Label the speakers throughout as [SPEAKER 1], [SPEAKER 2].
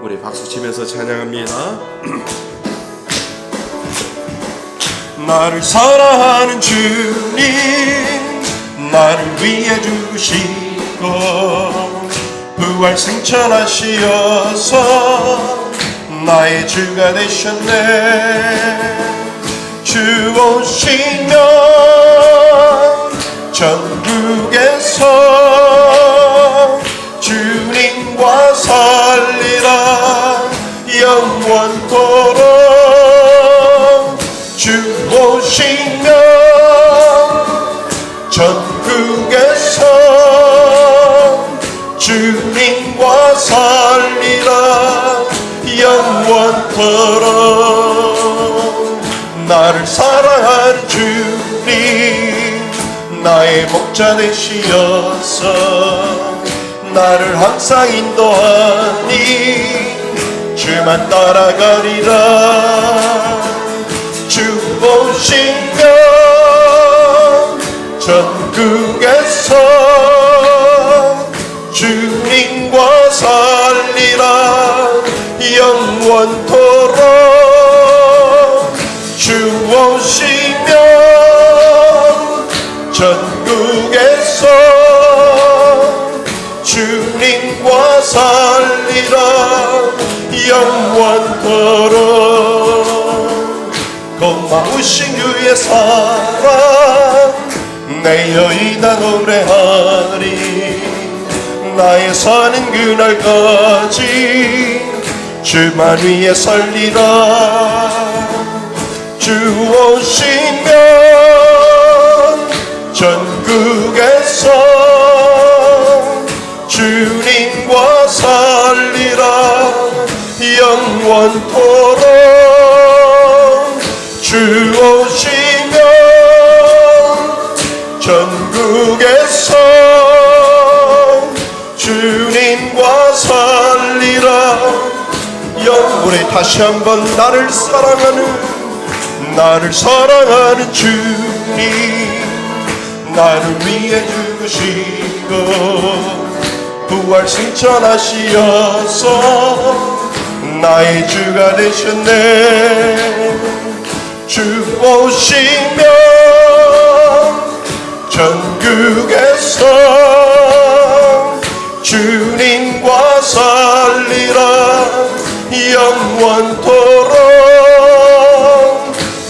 [SPEAKER 1] 우리 박수 치면서 찬양합니다. 나를 사랑하는 주님, 나를 위해 죽으시고 부활 승천하시어서 나의 주가 되셨네. 주 오시면 천국에서 주님과 살리라 영원토록. 주 오시면 천국에서 주님과 살리라 영원토록. 나를 사랑하는 주님, 나의 목자 되시어서 나를 항상 인도하니 주만 따라가리라. 주 오시면 전국에서 주님과 살리라 영원토록. 주 오시면 전국에서 주님과 살리라 영원토록. 고마우신 주의 사랑 내 여인아 노래하리. 나의 사는 그날까지 주만 위에 살리라. 주 오시면 전국에서 주님과 살리라 영원토록. 주 오시면 전국에서 주님과 살리라 우리 다시 한번 나를 사랑하는 주님, 나를 위해 죽으시고 부활 승천하시어서 나의 주가 되셨네. 주 오시면 전국에서 주님과 살리라 영원토록.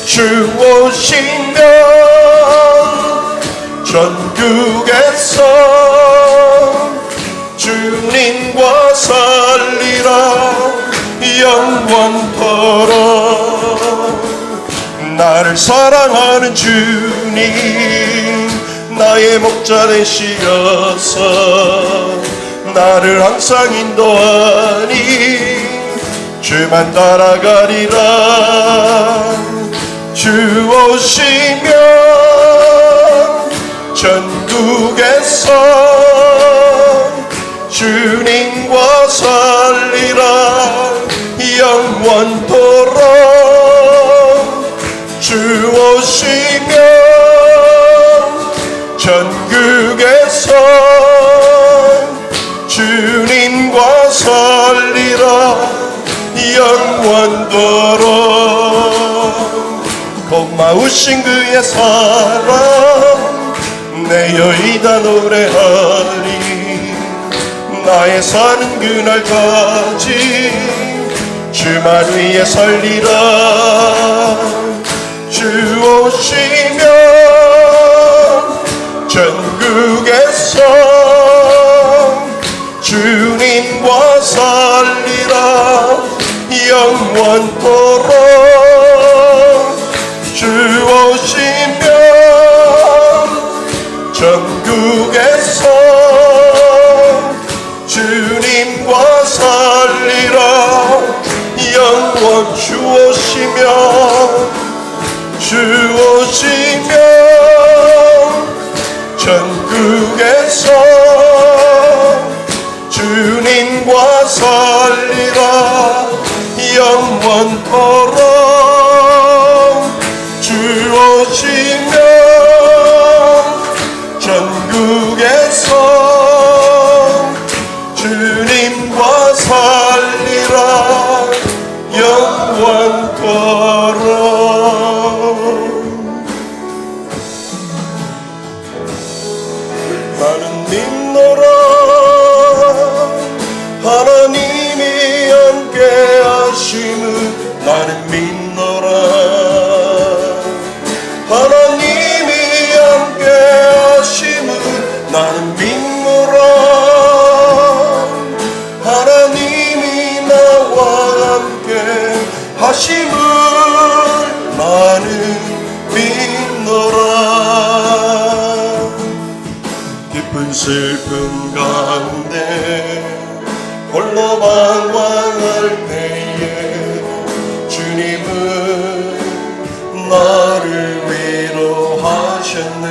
[SPEAKER 1] 주 오시면 전국에서 주님과 살리라 영원토록. 나를 사랑하는 주님, 나의 목자 되시어서 나를 항상 인도하니 주만 따라가리라. 주 오시면 전국에서 주님과 살리라 영원토록. 주 오시면 전국에서 주님과 살리라 영원토록. 고마우신 그의 사랑 내 여인아 노래하리. 나의 사는 그날까지 주만 위에 살리라. 주 오시면 전국에서 주님과 살리라 영원토록. 주 오시면 전국에서 주님과 살리라 영원. 주 오시면 전국에서 주님과 살리라 영원토록. 주 오시면 전국에서 주님과 살리라 슬픔 가운데 홀로 방황할 때에 주님은 나를 위로하셨네.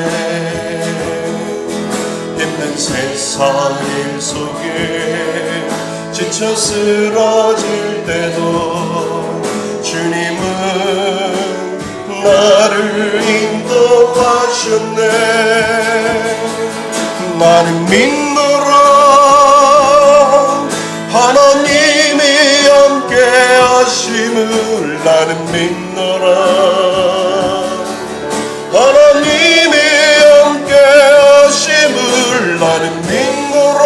[SPEAKER 1] 힘든 세상 일 속에 지쳐 쓰러질 때도 주님은 나를 인도하셨네. 나는 믿노라 하나님이 함께 하심을. 나는 믿노라 하나님이 함께 하심을. 나는 믿노라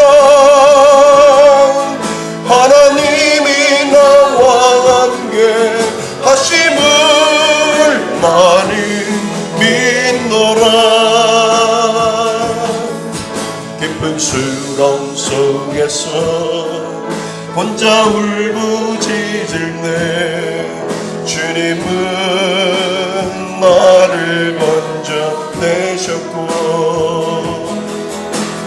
[SPEAKER 1] 하나님이 나와 함께 하심을. 나는 믿노라. 깊은 수렁 속에서 혼자 울부짖을래 주님은 나를 건져내셨고,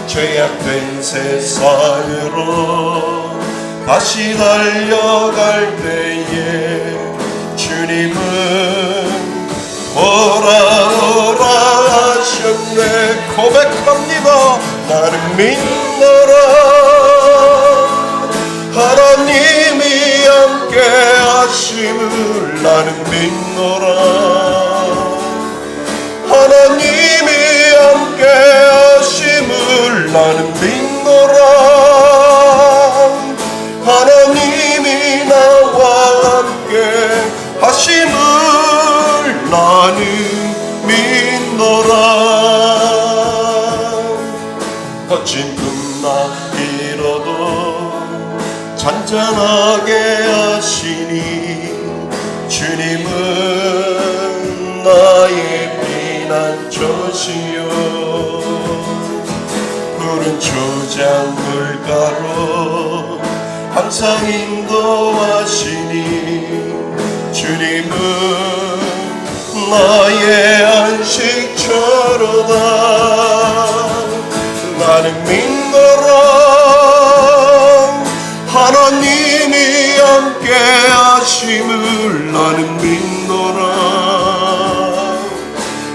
[SPEAKER 1] 죄악된 세상으로 다시 달려갈 때에 주님은 오라 오라 하셨네. 고백합니다. 나는 믿노라 하나님이 함께 하심을. 나는 믿노라 하나님이 함께 하심을. 나는 믿노라 하나님이 나와 함께 하심을. 나는 믿노라. 거친 금나기로도 잔잔하게 하시니 주님은 나의 피난처시요. 푸른 초장 물가로 항상 인도하시니 주님은 나의 안식처로다. 나는 믿노라 하나님이 함께 하심을. 나는 믿노라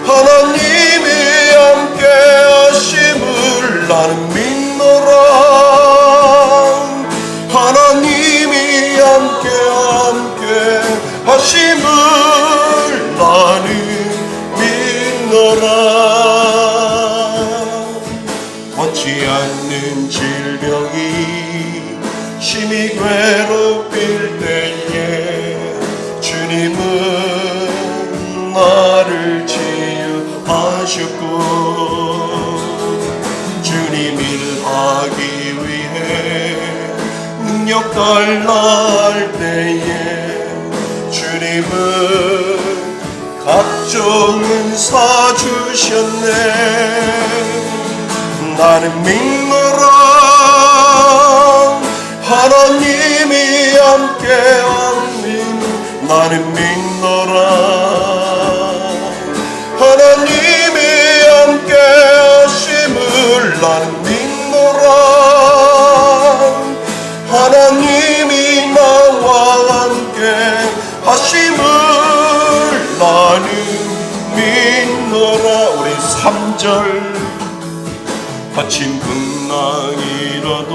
[SPEAKER 1] 하나님이 함께 하심을. 나는 믿노라 하나님이 함께 하심을. 나는 믿노라. 원치 않는 질병이 심히 괴롭힐 때에 주님은 나를 치유하셨고, 주님 일하기 위해 능력 달라할 때에 주님은 각종 은사 주셨네. 나는 믿노라 하나님이 함께 하심. 나는 믿노라 하나님이 함께 하심을. 나는 믿노라 하나님이 나와 함께 하심을. 나는 믿노라. 우리 3절. 거친 풍랑이라도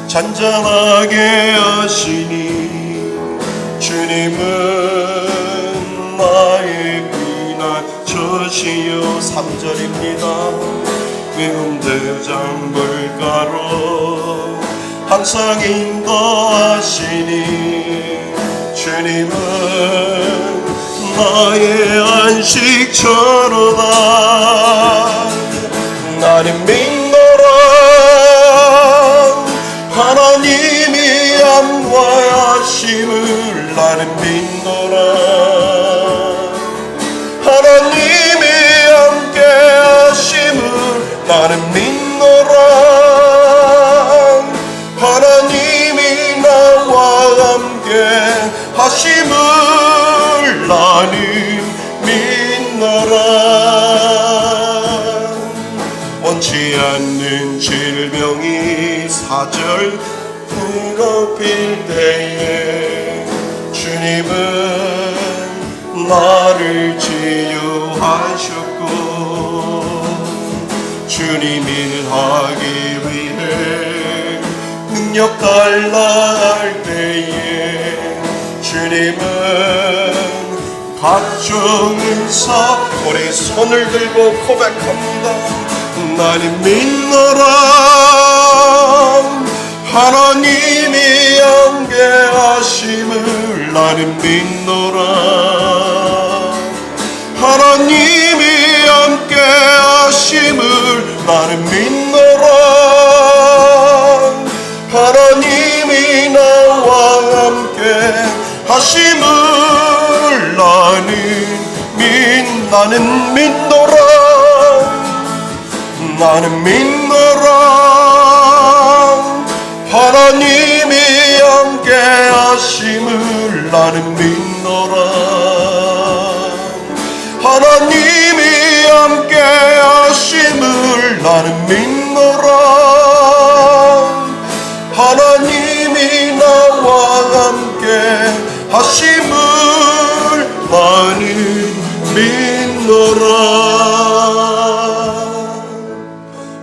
[SPEAKER 1] 잔잔하게 하시니 주님은 나의 피난처시요. 3절입니다. 위험대장 물가로 항상 인도하시니 주님은 나의 안식처로다. 나는 믿노라 하나님이 함께하심을. 나는 믿노라 하나님이 함께하심을. 나는 믿노라 하나님이 나와 함께하심을. 나는 믿노라. 원치 않는 4절 괴롭힐 때에 주님은 나를 치유하셨고 주님 일하기 위해 능력 달라 할 때에 주님은 각종 은사 우리 손을 들고 고백합니다. 나는 믿노라 하나님이 함께하심을 나는 믿노라 하나님이 함께하심을 나는 믿노라 하나님이 나와 함께 하심을 나는 믿노라 나는 믿노라 하나님이 함께 하심을 나는 믿노라 하나님이 함께 하심을 나는 믿노라 하나님이 나와 함께 하심을 나는 믿노라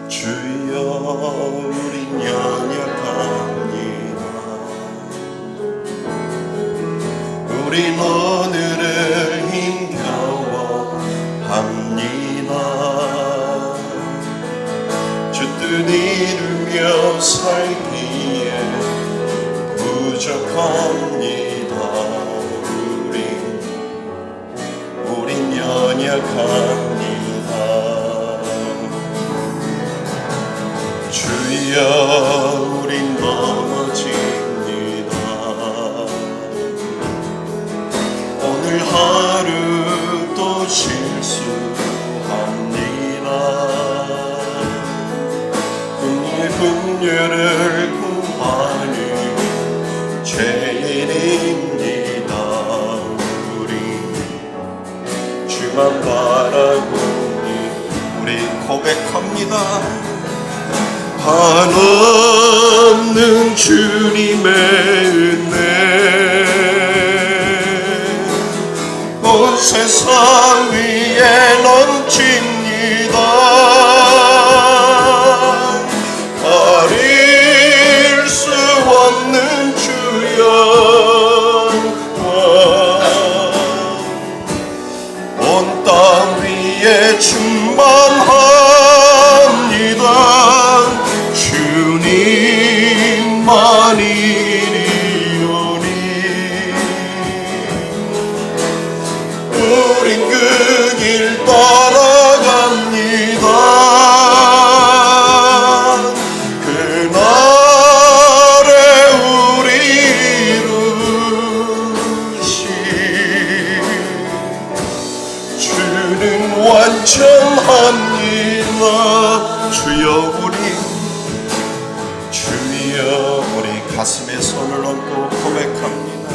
[SPEAKER 1] 주여 우린 연약합니다 우린 오늘을 힘겨워합니다 주 뜻 이루며 살기에 부족합니다 우린 연약합니다 주여 우린 넘어집니다 오늘 하루 또 실수합니다 긍휼을 구하는 죄인입니다 주만 바라보니 우리 고백합니다 한없는 주님의 은혜 온 세상 위에 넘칩니다 가릴 수 없는 주여 땅 위에 충만합니다 주님만이리오니 우린 그 길 따라갑니다 그날에 우리 이루신 주는 완전합니다 주여 우리 가슴에 손을 얹고 고백합니다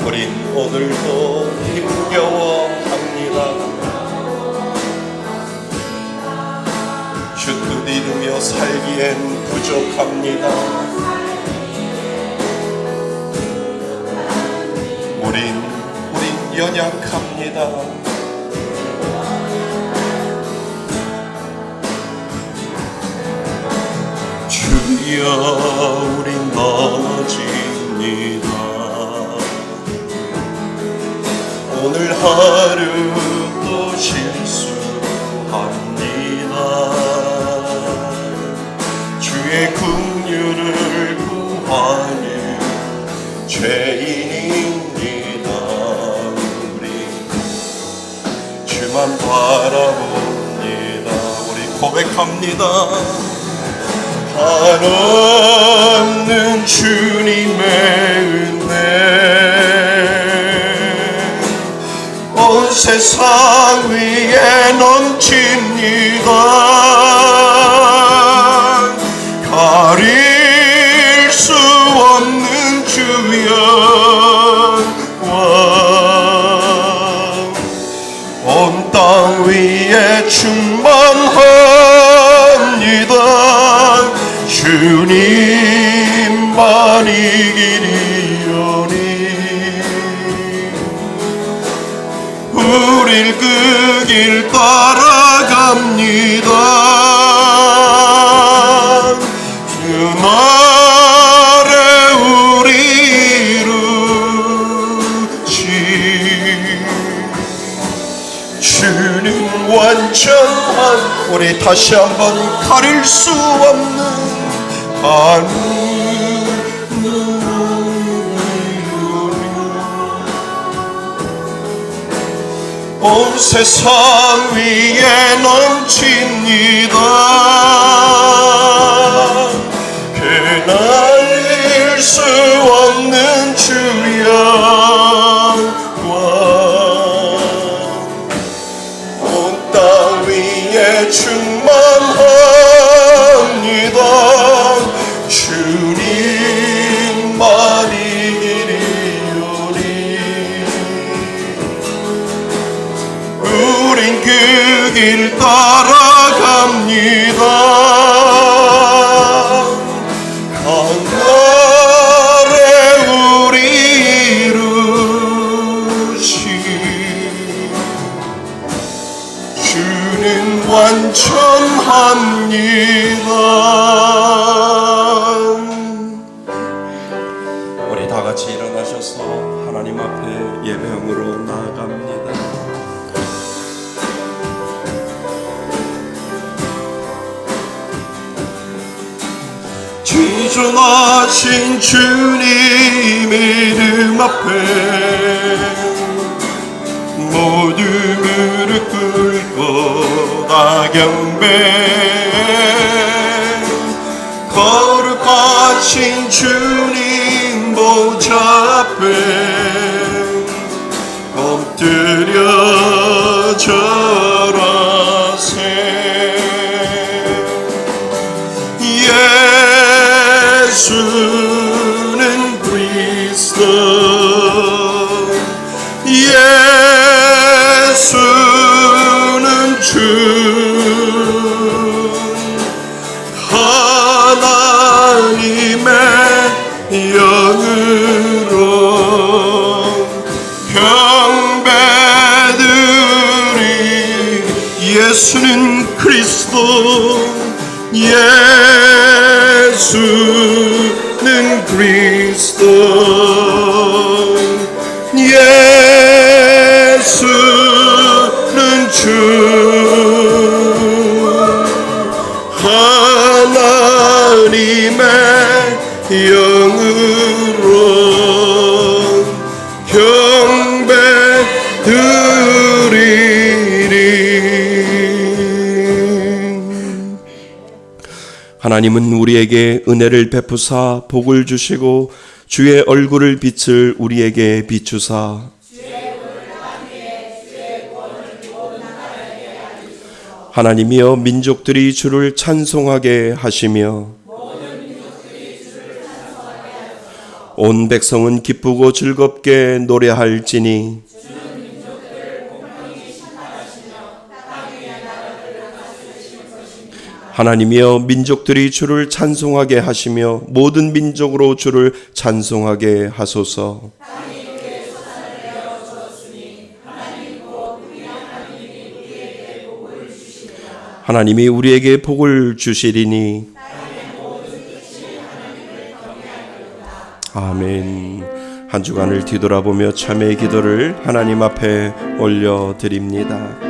[SPEAKER 1] 우린 오늘도 힘겨워합니다 주 뜻 이루며 살기엔 부족합니다 우린 연약합니다 주여 우린 넘어집니다 오늘 하루 또 실수합니다 주의 긍휼을 구하는 죄인입니다 우리 주만 바라봅니다 우리 고백합니다 한없는 주님의 은혜 온 세상 위에 넘칩니다 가릴 수 없는 주여 온 땅 위에 충만합니다 이기리오니 우릴 그 길 따라갑니다. 그날에 우리 이루시 주는 완전한 우리 다시 한번 가릴 수 없는 온 세상 위에 넘칩니다. 그날릴 수 없는 주의 영광 온 땅 위에 충만합니다. 주님만 이기리오니 우린 그 길 따라갑니다. 강날에 우리 이루시 주는 완전합니다. 우리 다 같이 일어나셔서 하나님 앞에 예배함으로 나아갑니다. 지존하신 주님 이름 앞에 모두 무릎 꿇고 다 경배 거룩하신 주님 보좌 앞에 엎드려 절하세 예수는 그리스도 예수는 주 하나님의 영으로 경배드리 예수는 그리스도 예수는 그리스도 예수는 주 하나님의 영으로 경배드리리. 하나님은 우리에게 은혜를 베푸사 복을 주시고 주의 얼굴을 빛을 우리에게 비추사 하나님이여 민족들이 주를 찬송하게 하시며 온 백성은 기쁘고 즐겁게 노래할지니 하나님이여 민족들이 주를 찬송하게 하시며 모든 민족으로 주를 찬송하게 하소서. 하나님이 우리에게 복을 주시리니 아멘. 한 주간을 뒤돌아보며 참회의 기도를 하나님 앞에 올려드립니다.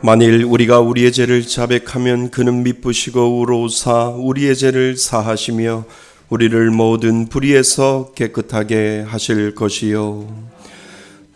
[SPEAKER 1] 만일 우리가 우리의 죄를 자백하면 그는 미쁘시고 의로우사 우리의 죄를 사하시며 우리를 모든 불의에서 깨끗하게 하실 것이요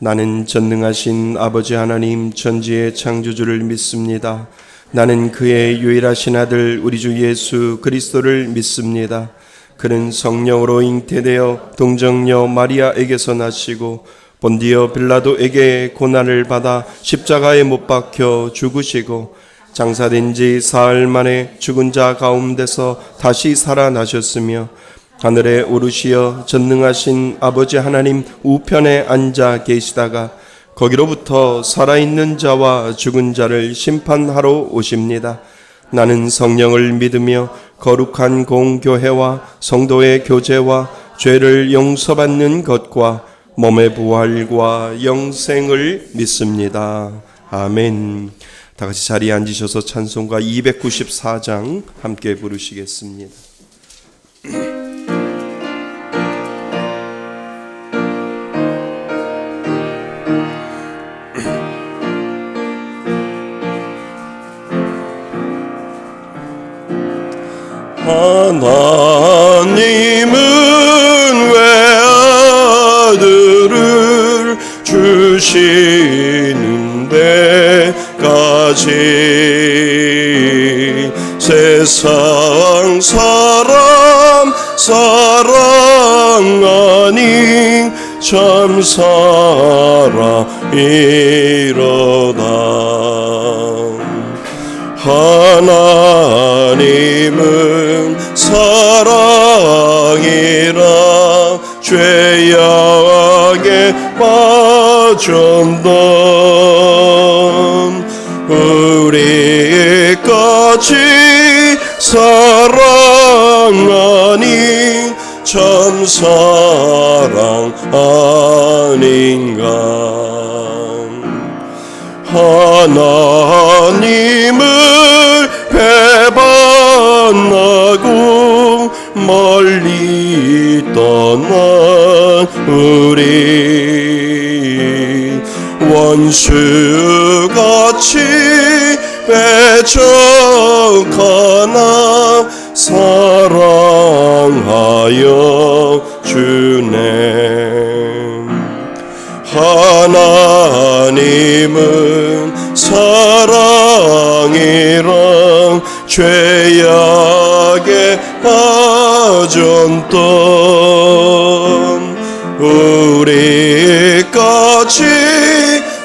[SPEAKER 1] 나는 전능하신 아버지 하나님 천지의 창조주를 믿습니다. 나는 그의 유일하신 아들 우리 주 예수 그리스도를 믿습니다. 그는 성령으로 잉태되어 동정녀 마리아에게서 나시고 본디오 빌라도에게 고난을 받아 십자가에 못 박혀 죽으시고 장사된 지 사흘 만에 죽은 자 가운데서 다시 살아나셨으며 하늘에 오르시어 전능하신 아버지 하나님 우편에 앉아 계시다가 거기로부터 살아있는 자와 죽은 자를 심판하러 오십니다. 나는 성령을 믿으며 거룩한 공교회와 성도의 교제와 죄를 용서받는 것과 몸의 부활과 영생을 믿습니다. 아멘. 다 같이 자리에 앉으셔서 찬송가 294장 함께 부르시겠습니다. 하나님은 왜 아들을 주시는 데까지 세상 사람 아닌 참 사람이로다. 하나님은 사랑이라 죄악에 빠졌던 우리까지 사랑하니 참 사랑 아닌가. 하나님을 배반하고 멀리 떠난 우리 원수같이 배척하나 사랑하여 주네. 하나님은 사랑이랑 죄악에 빠졌던 우리까지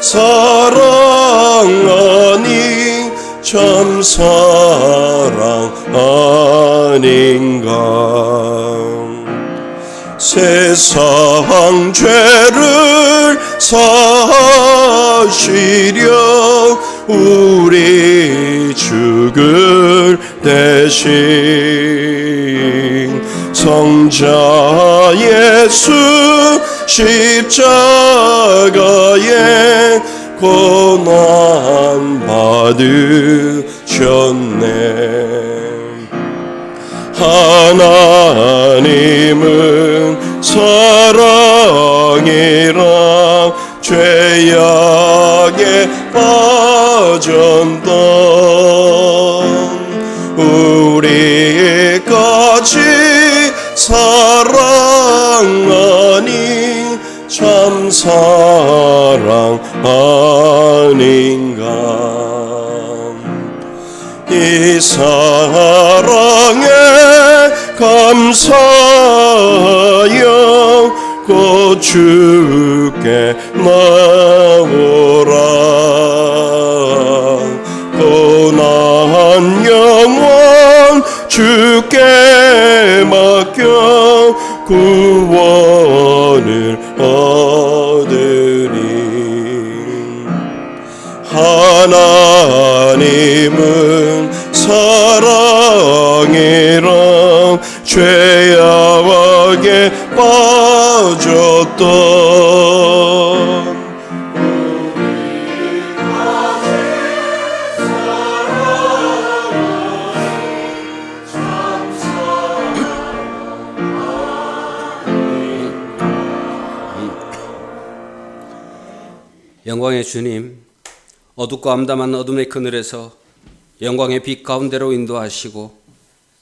[SPEAKER 1] 사랑하니 참 사랑 아닌가. 세상 죄를 사시려 우리 죽을 대신 성자 예수 십자가에 고난 받으셨네. 하나님은 사랑이라 죄악에 빠졌던 우리까지 사랑하니 참 사랑 아닌가. 이 사랑에 감사하여 곧 주께 나오라. 고난 영원 주께 맡겨 구원을 얻으리. 하나님은 사랑이라 죄악에 빠졌던
[SPEAKER 2] 영광의 주님, 어둡고 암담한 어둠의 그늘에서 영광의 빛 가운데로 인도하시고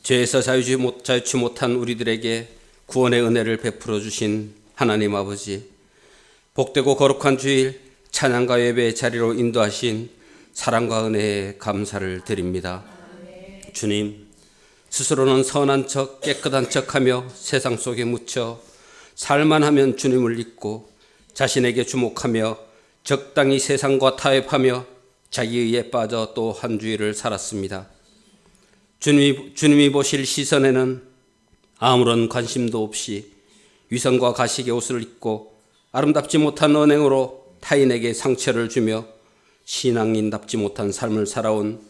[SPEAKER 2] 죄에서 자유치 못한 우리들에게 구원의 은혜를 베풀어 주신 하나님 아버지, 복되고 거룩한 주일 찬양과 예배의 자리로 인도하신 사랑과 은혜에 감사를 드립니다. 주님, 스스로는 선한 척 깨끗한 척하며 세상 속에 묻혀 살만하면 주님을 잊고 자신에게 주목하며 적당히 세상과 타협하며 자기의에 빠져 또 한 주일을 살았습니다. 주님이 보실 시선에는 아무런 관심도 없이 위선과 가식의 옷을 입고 아름답지 못한 언행으로 타인에게 상처를 주며 신앙인답지 못한 삶을 살아온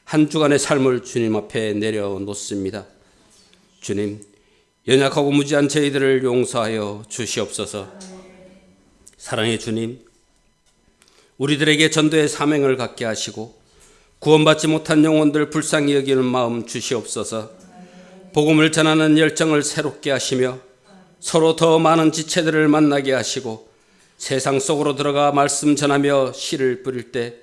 [SPEAKER 2] 한 주간의 삶을 주님 앞에 내려놓습니다. 주님, 연약하고 무지한 저희들을 용서하여 주시옵소서. 사랑의 주님, 우리들에게 전도의 사명을 갖게 하시고 구원받지 못한 영혼들 불쌍히 여기는 마음 주시옵소서. 복음을 전하는 열정을 새롭게 하시며 서로 더 많은 지체들을 만나게 하시고 세상 속으로 들어가 말씀 전하며 씨를 뿌릴 때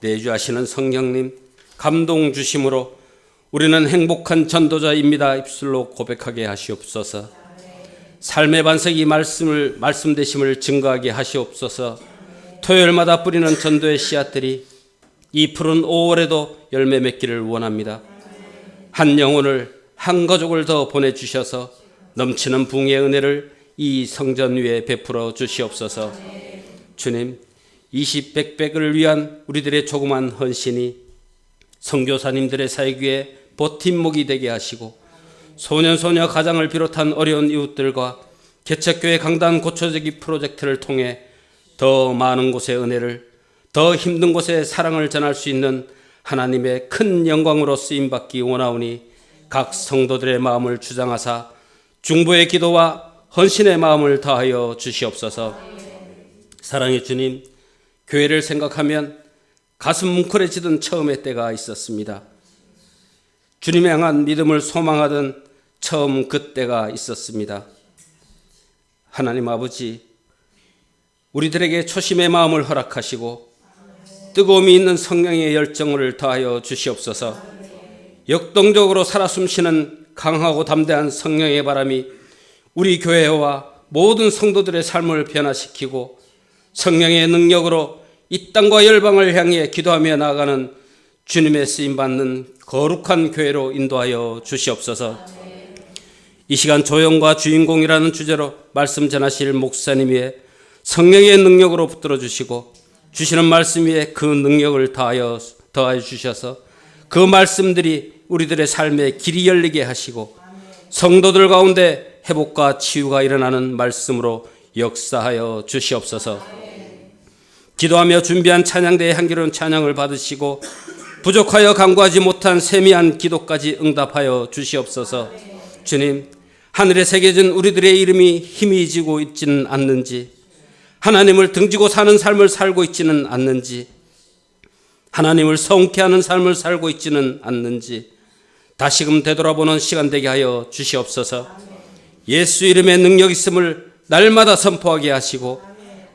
[SPEAKER 2] 내주하시는 성령님 감동 주심으로 우리는 행복한 전도자입니다 입술로 고백하게 하시옵소서. 삶의 반석이 말씀 되심을 증거하게 하시옵소서. 토요일마다 뿌리는 전도의 씨앗들이 이 푸른 5월에도 열매 맺기를 원합니다. 한 영혼을 한 가족을 더 보내주셔서 넘치는 붕의 은혜를 이 성전 위에 베풀어 주시옵소서. 주님, 20백백을 위한 우리들의 조그만 헌신이 선교사님들의 사역 위에 버팀목이 되게 하시고 소년소녀 가장을 비롯한 어려운 이웃들과 개척교회 강단 고초제기 프로젝트를 통해 더 많은 곳의 은혜를, 더 힘든 곳에 사랑을 전할 수 있는 하나님의 큰 영광으로 쓰임받기 원하오니 각 성도들의 마음을 주장하사 중보의 기도와 헌신의 마음을 다하여 주시옵소서. 사랑의 주님, 교회를 생각하면 가슴 뭉클해지던 처음의 때가 있었습니다. 주님에 향한 믿음을 소망하던 처음 그때가 있었습니다. 하나님 아버지, 우리들에게 초심의 마음을 허락하시고 뜨거움이 있는 성령의 열정을 다하여 주시옵소서. 역동적으로 살아 숨쉬는 강하고 담대한 성령의 바람이 우리 교회와 모든 성도들의 삶을 변화시키고 성령의 능력으로 이 땅과 열방을 향해 기도하며 나아가는 주님의 쓰임받는 거룩한 교회로 인도하여 주시옵소서. 이 시간 조용과 주인공이라는 주제로 말씀 전하실 목사님 위에 성령의 능력으로 붙들어 주시고 주시는 말씀 위에 그 능력을 더하여 주셔서 그 말씀들이 우리들의 삶에 길이 열리게 하시고 성도들 가운데 회복과 치유가 일어나는 말씀으로 역사하여 주시옵소서. 기도하며 준비한 찬양대의 향기로운 찬양을 받으시고 부족하여 간구하지 못한 세미한 기도까지 응답하여 주시옵소서. 주님, 하늘에 새겨진 우리들의 이름이 희미해지고 있지는 않는지, 하나님을 등지고 사는 삶을 살고 있지는 않는지, 하나님을 성케하는 삶을 살고 있지는 않는지 다시금 되돌아보는 시간 되게 하여 주시옵소서. 예수 이름의 능력 있음을 날마다 선포하게 하시고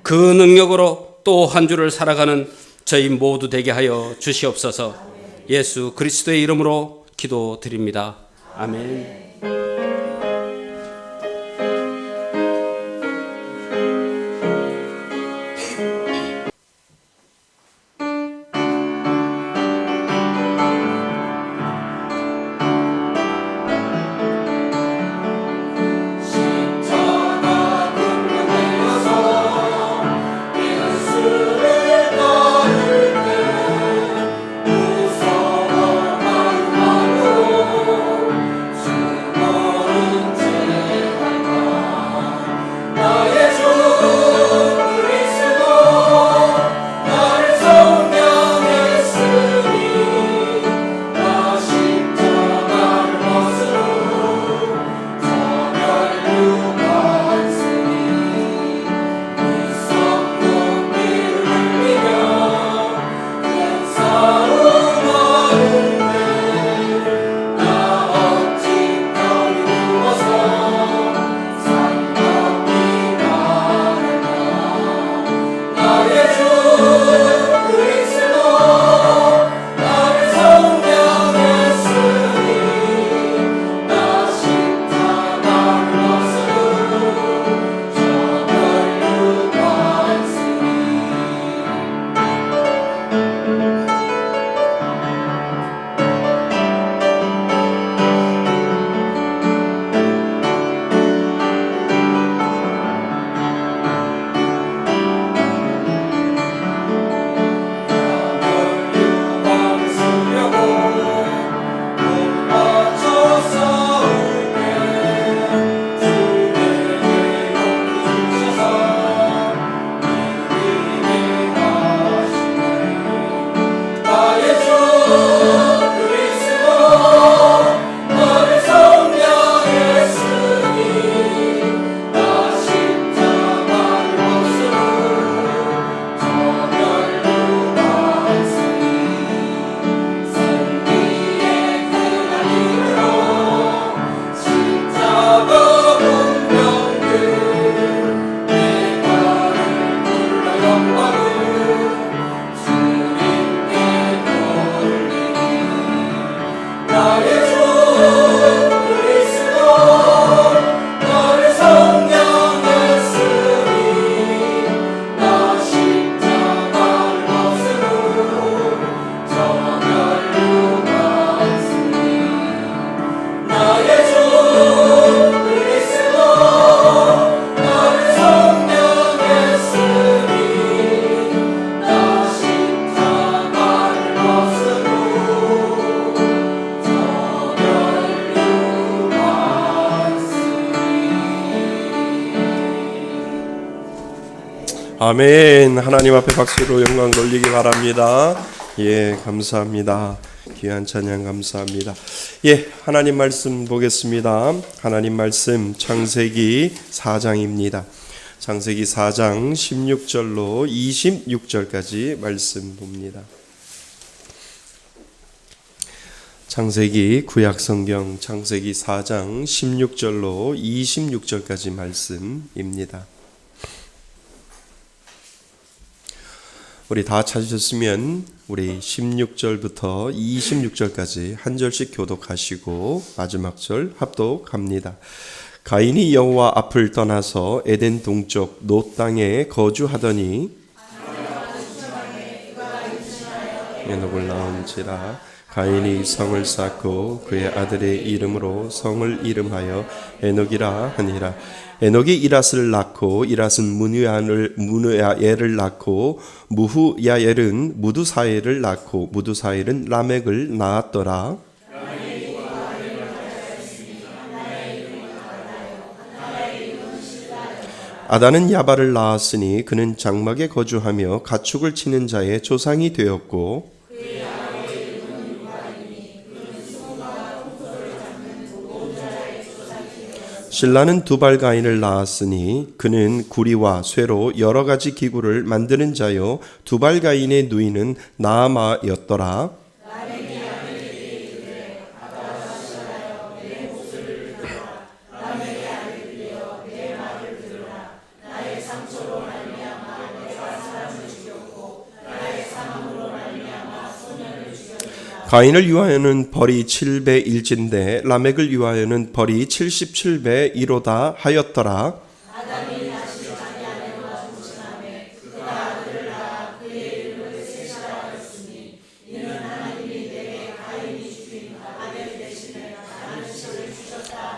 [SPEAKER 2] 그 능력으로 또 한 주를 살아가는 저희 모두 되게 하여 주시옵소서. 예수 그리스도의 이름으로 기도드립니다. 아멘.
[SPEAKER 3] 무서워만 하고
[SPEAKER 1] 아멘. 하나님 앞에 박수로 영광 돌리기 바랍니다. 예, 감사합니다. 귀한 찬양 감사합니다. 예, 하나님 말씀 보겠습니다. 하나님 말씀 창세기 4장입니다. 창세기 4장 16절로 26절까지 말씀 봅니다. 창세기 구약성경 창세기 4장 16절로 26절까지 말씀입니다. 우리 다 찾으셨으면 우리 16절부터 26절까지 한 절씩 교독하시고 마지막 절 합독합니다. 가인이 여호와 앞을 떠나서 에덴 동쪽 놋 땅에 거주하더니 에녹을 낳은지라. 가인이 성을 쌓고 그의 아들의 이름으로 성을 이름하여 에녹이라 하니라. 에녹이 이랏을 낳고 이랏은 무느야엘을 낳고 무후야엘은 무두사엘을 낳고 무두사엘은 라멕을 낳았더라. 아다는 야발을 낳았으니 그는 장막에 거주하며 가축을 치는 자의 조상이 되었고 실라는 두발가인을 낳았으니 그는 구리와 쇠로 여러 가지 기구를 만드는 자요 두발가인의 누이는 나아마였더라. 가인을 위하여는 벌이 7배 1진데 라멕을 위하여는 벌이 77배 1호다 하였더라.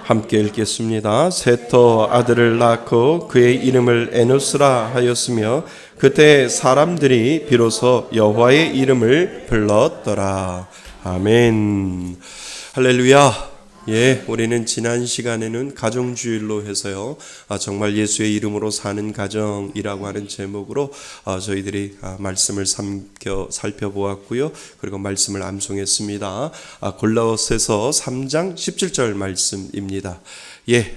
[SPEAKER 1] 함께 읽겠습니다. 셋터 아들을 낳고 그의 이름을 에노스라 하였으며 그때 사람들이 비로소 여호와의 이름을 불렀더라. 아멘. 할렐루야. 예, 우리는 지난 시간에는 가정주일로 해서요, 정말 예수의 이름으로 사는 가정이라고 하는 제목으로 저희들이 말씀을 살펴보았고요. 그리고 말씀을 암송했습니다. 골로새서 3장 17절 말씀입니다. 예,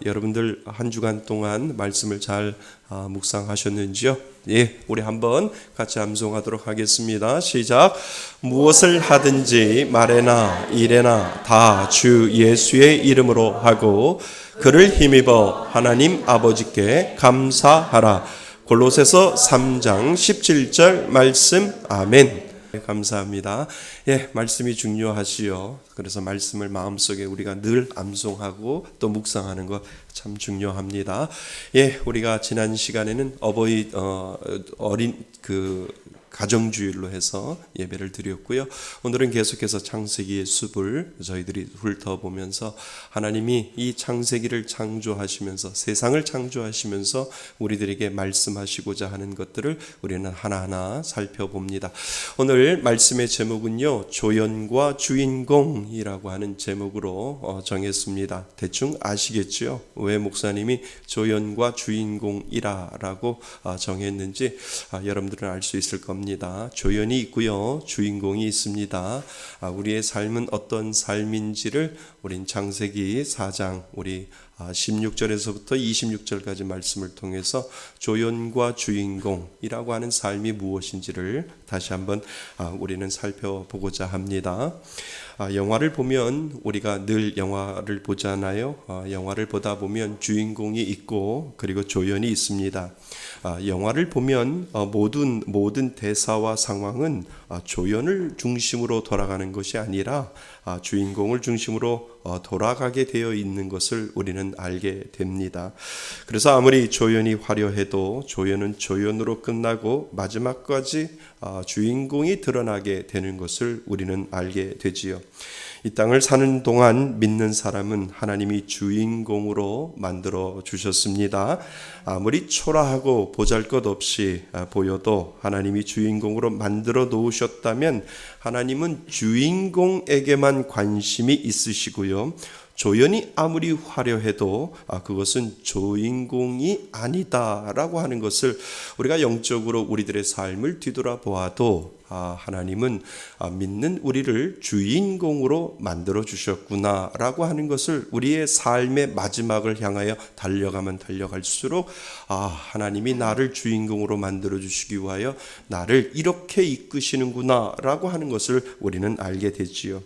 [SPEAKER 1] 여러분들 한 주간 동안 말씀을 잘 묵상하셨는지요? 예, 우리 한번 같이 암송하도록 하겠습니다. 시작. 무엇을 하든지 말에나 일에나 다 주 예수의 이름으로 하고 그를 힘입어 하나님 아버지께 감사하라. 골로새서 3장 17절 말씀. 아멘. 감사합니다. 예, 말씀이 중요하지요. 그래서 말씀을 마음속에 우리가 늘 암송하고 또 묵상하는 것 참 중요합니다. 예, 우리가 지난 시간에는 어린 가정주일로 해서 예배를 드렸고요. 오늘은 계속해서 창세기의 숲을 저희들이 훑어보면서 하나님이 이 창세기를 창조하시면서 세상을 창조하시면서 우리들에게 말씀하시고자 하는 것들을 우리는 하나하나 살펴봅니다. 오늘 말씀의 제목은요, 조연과 주인공이라고 하는 제목으로 정했습니다. 대충 아시겠죠? 왜 목사님이 조연과 주인공이라고 정했는지 여러분들은 알 수 있을 겁니다. 조연이 있고요, 주인공이 있습니다. 우리의 삶은 어떤 삶인지를 우린 창세기 4장 우리 16절에서부터 26절까지 말씀을 통해서 조연과 주인공이라고 하는 삶이 무엇인지를 다시 한번 우리는 살펴보고자 합니다. 영화를 보면 우리가 늘 영화를 보잖아요. 영화를 보다 보면 주인공이 있고 그리고 조연이 있습니다. 영화를 보면 모든 대사와 상황은 조연을 중심으로 돌아가는 것이 아니라 주인공을 중심으로 돌아가게 되어 있는 것을 우리는 알게 됩니다. 그래서 아무리 조연이 화려해도 조연은 조연으로 끝나고 마지막까지 주인공이 드러나게 되는 것을 우리는 알게 되지요. 이 땅을 사는 동안 믿는 사람은 하나님이 주인공으로 만들어 주셨습니다. 아무리 초라하고 보잘것없이 보여도 하나님이 주인공으로 만들어 놓으셨다면 하나님은 주인공에게만 관심이 있으시고요. 조연이 아무리 화려해도 그것은 주인공이 아니다라고 하는 것을 우리가 영적으로 우리들의 삶을 뒤돌아보아도 하나님은 믿는 우리를 주인공으로 만들어 주셨구나라고 하는 것을 우리의 삶의 마지막을 향하여 달려가면 달려갈수록 하나님이 나를 주인공으로 만들어 주시기 위하여 나를 이렇게 이끄시는구나라고 하는 것을 우리는 알게 되지요.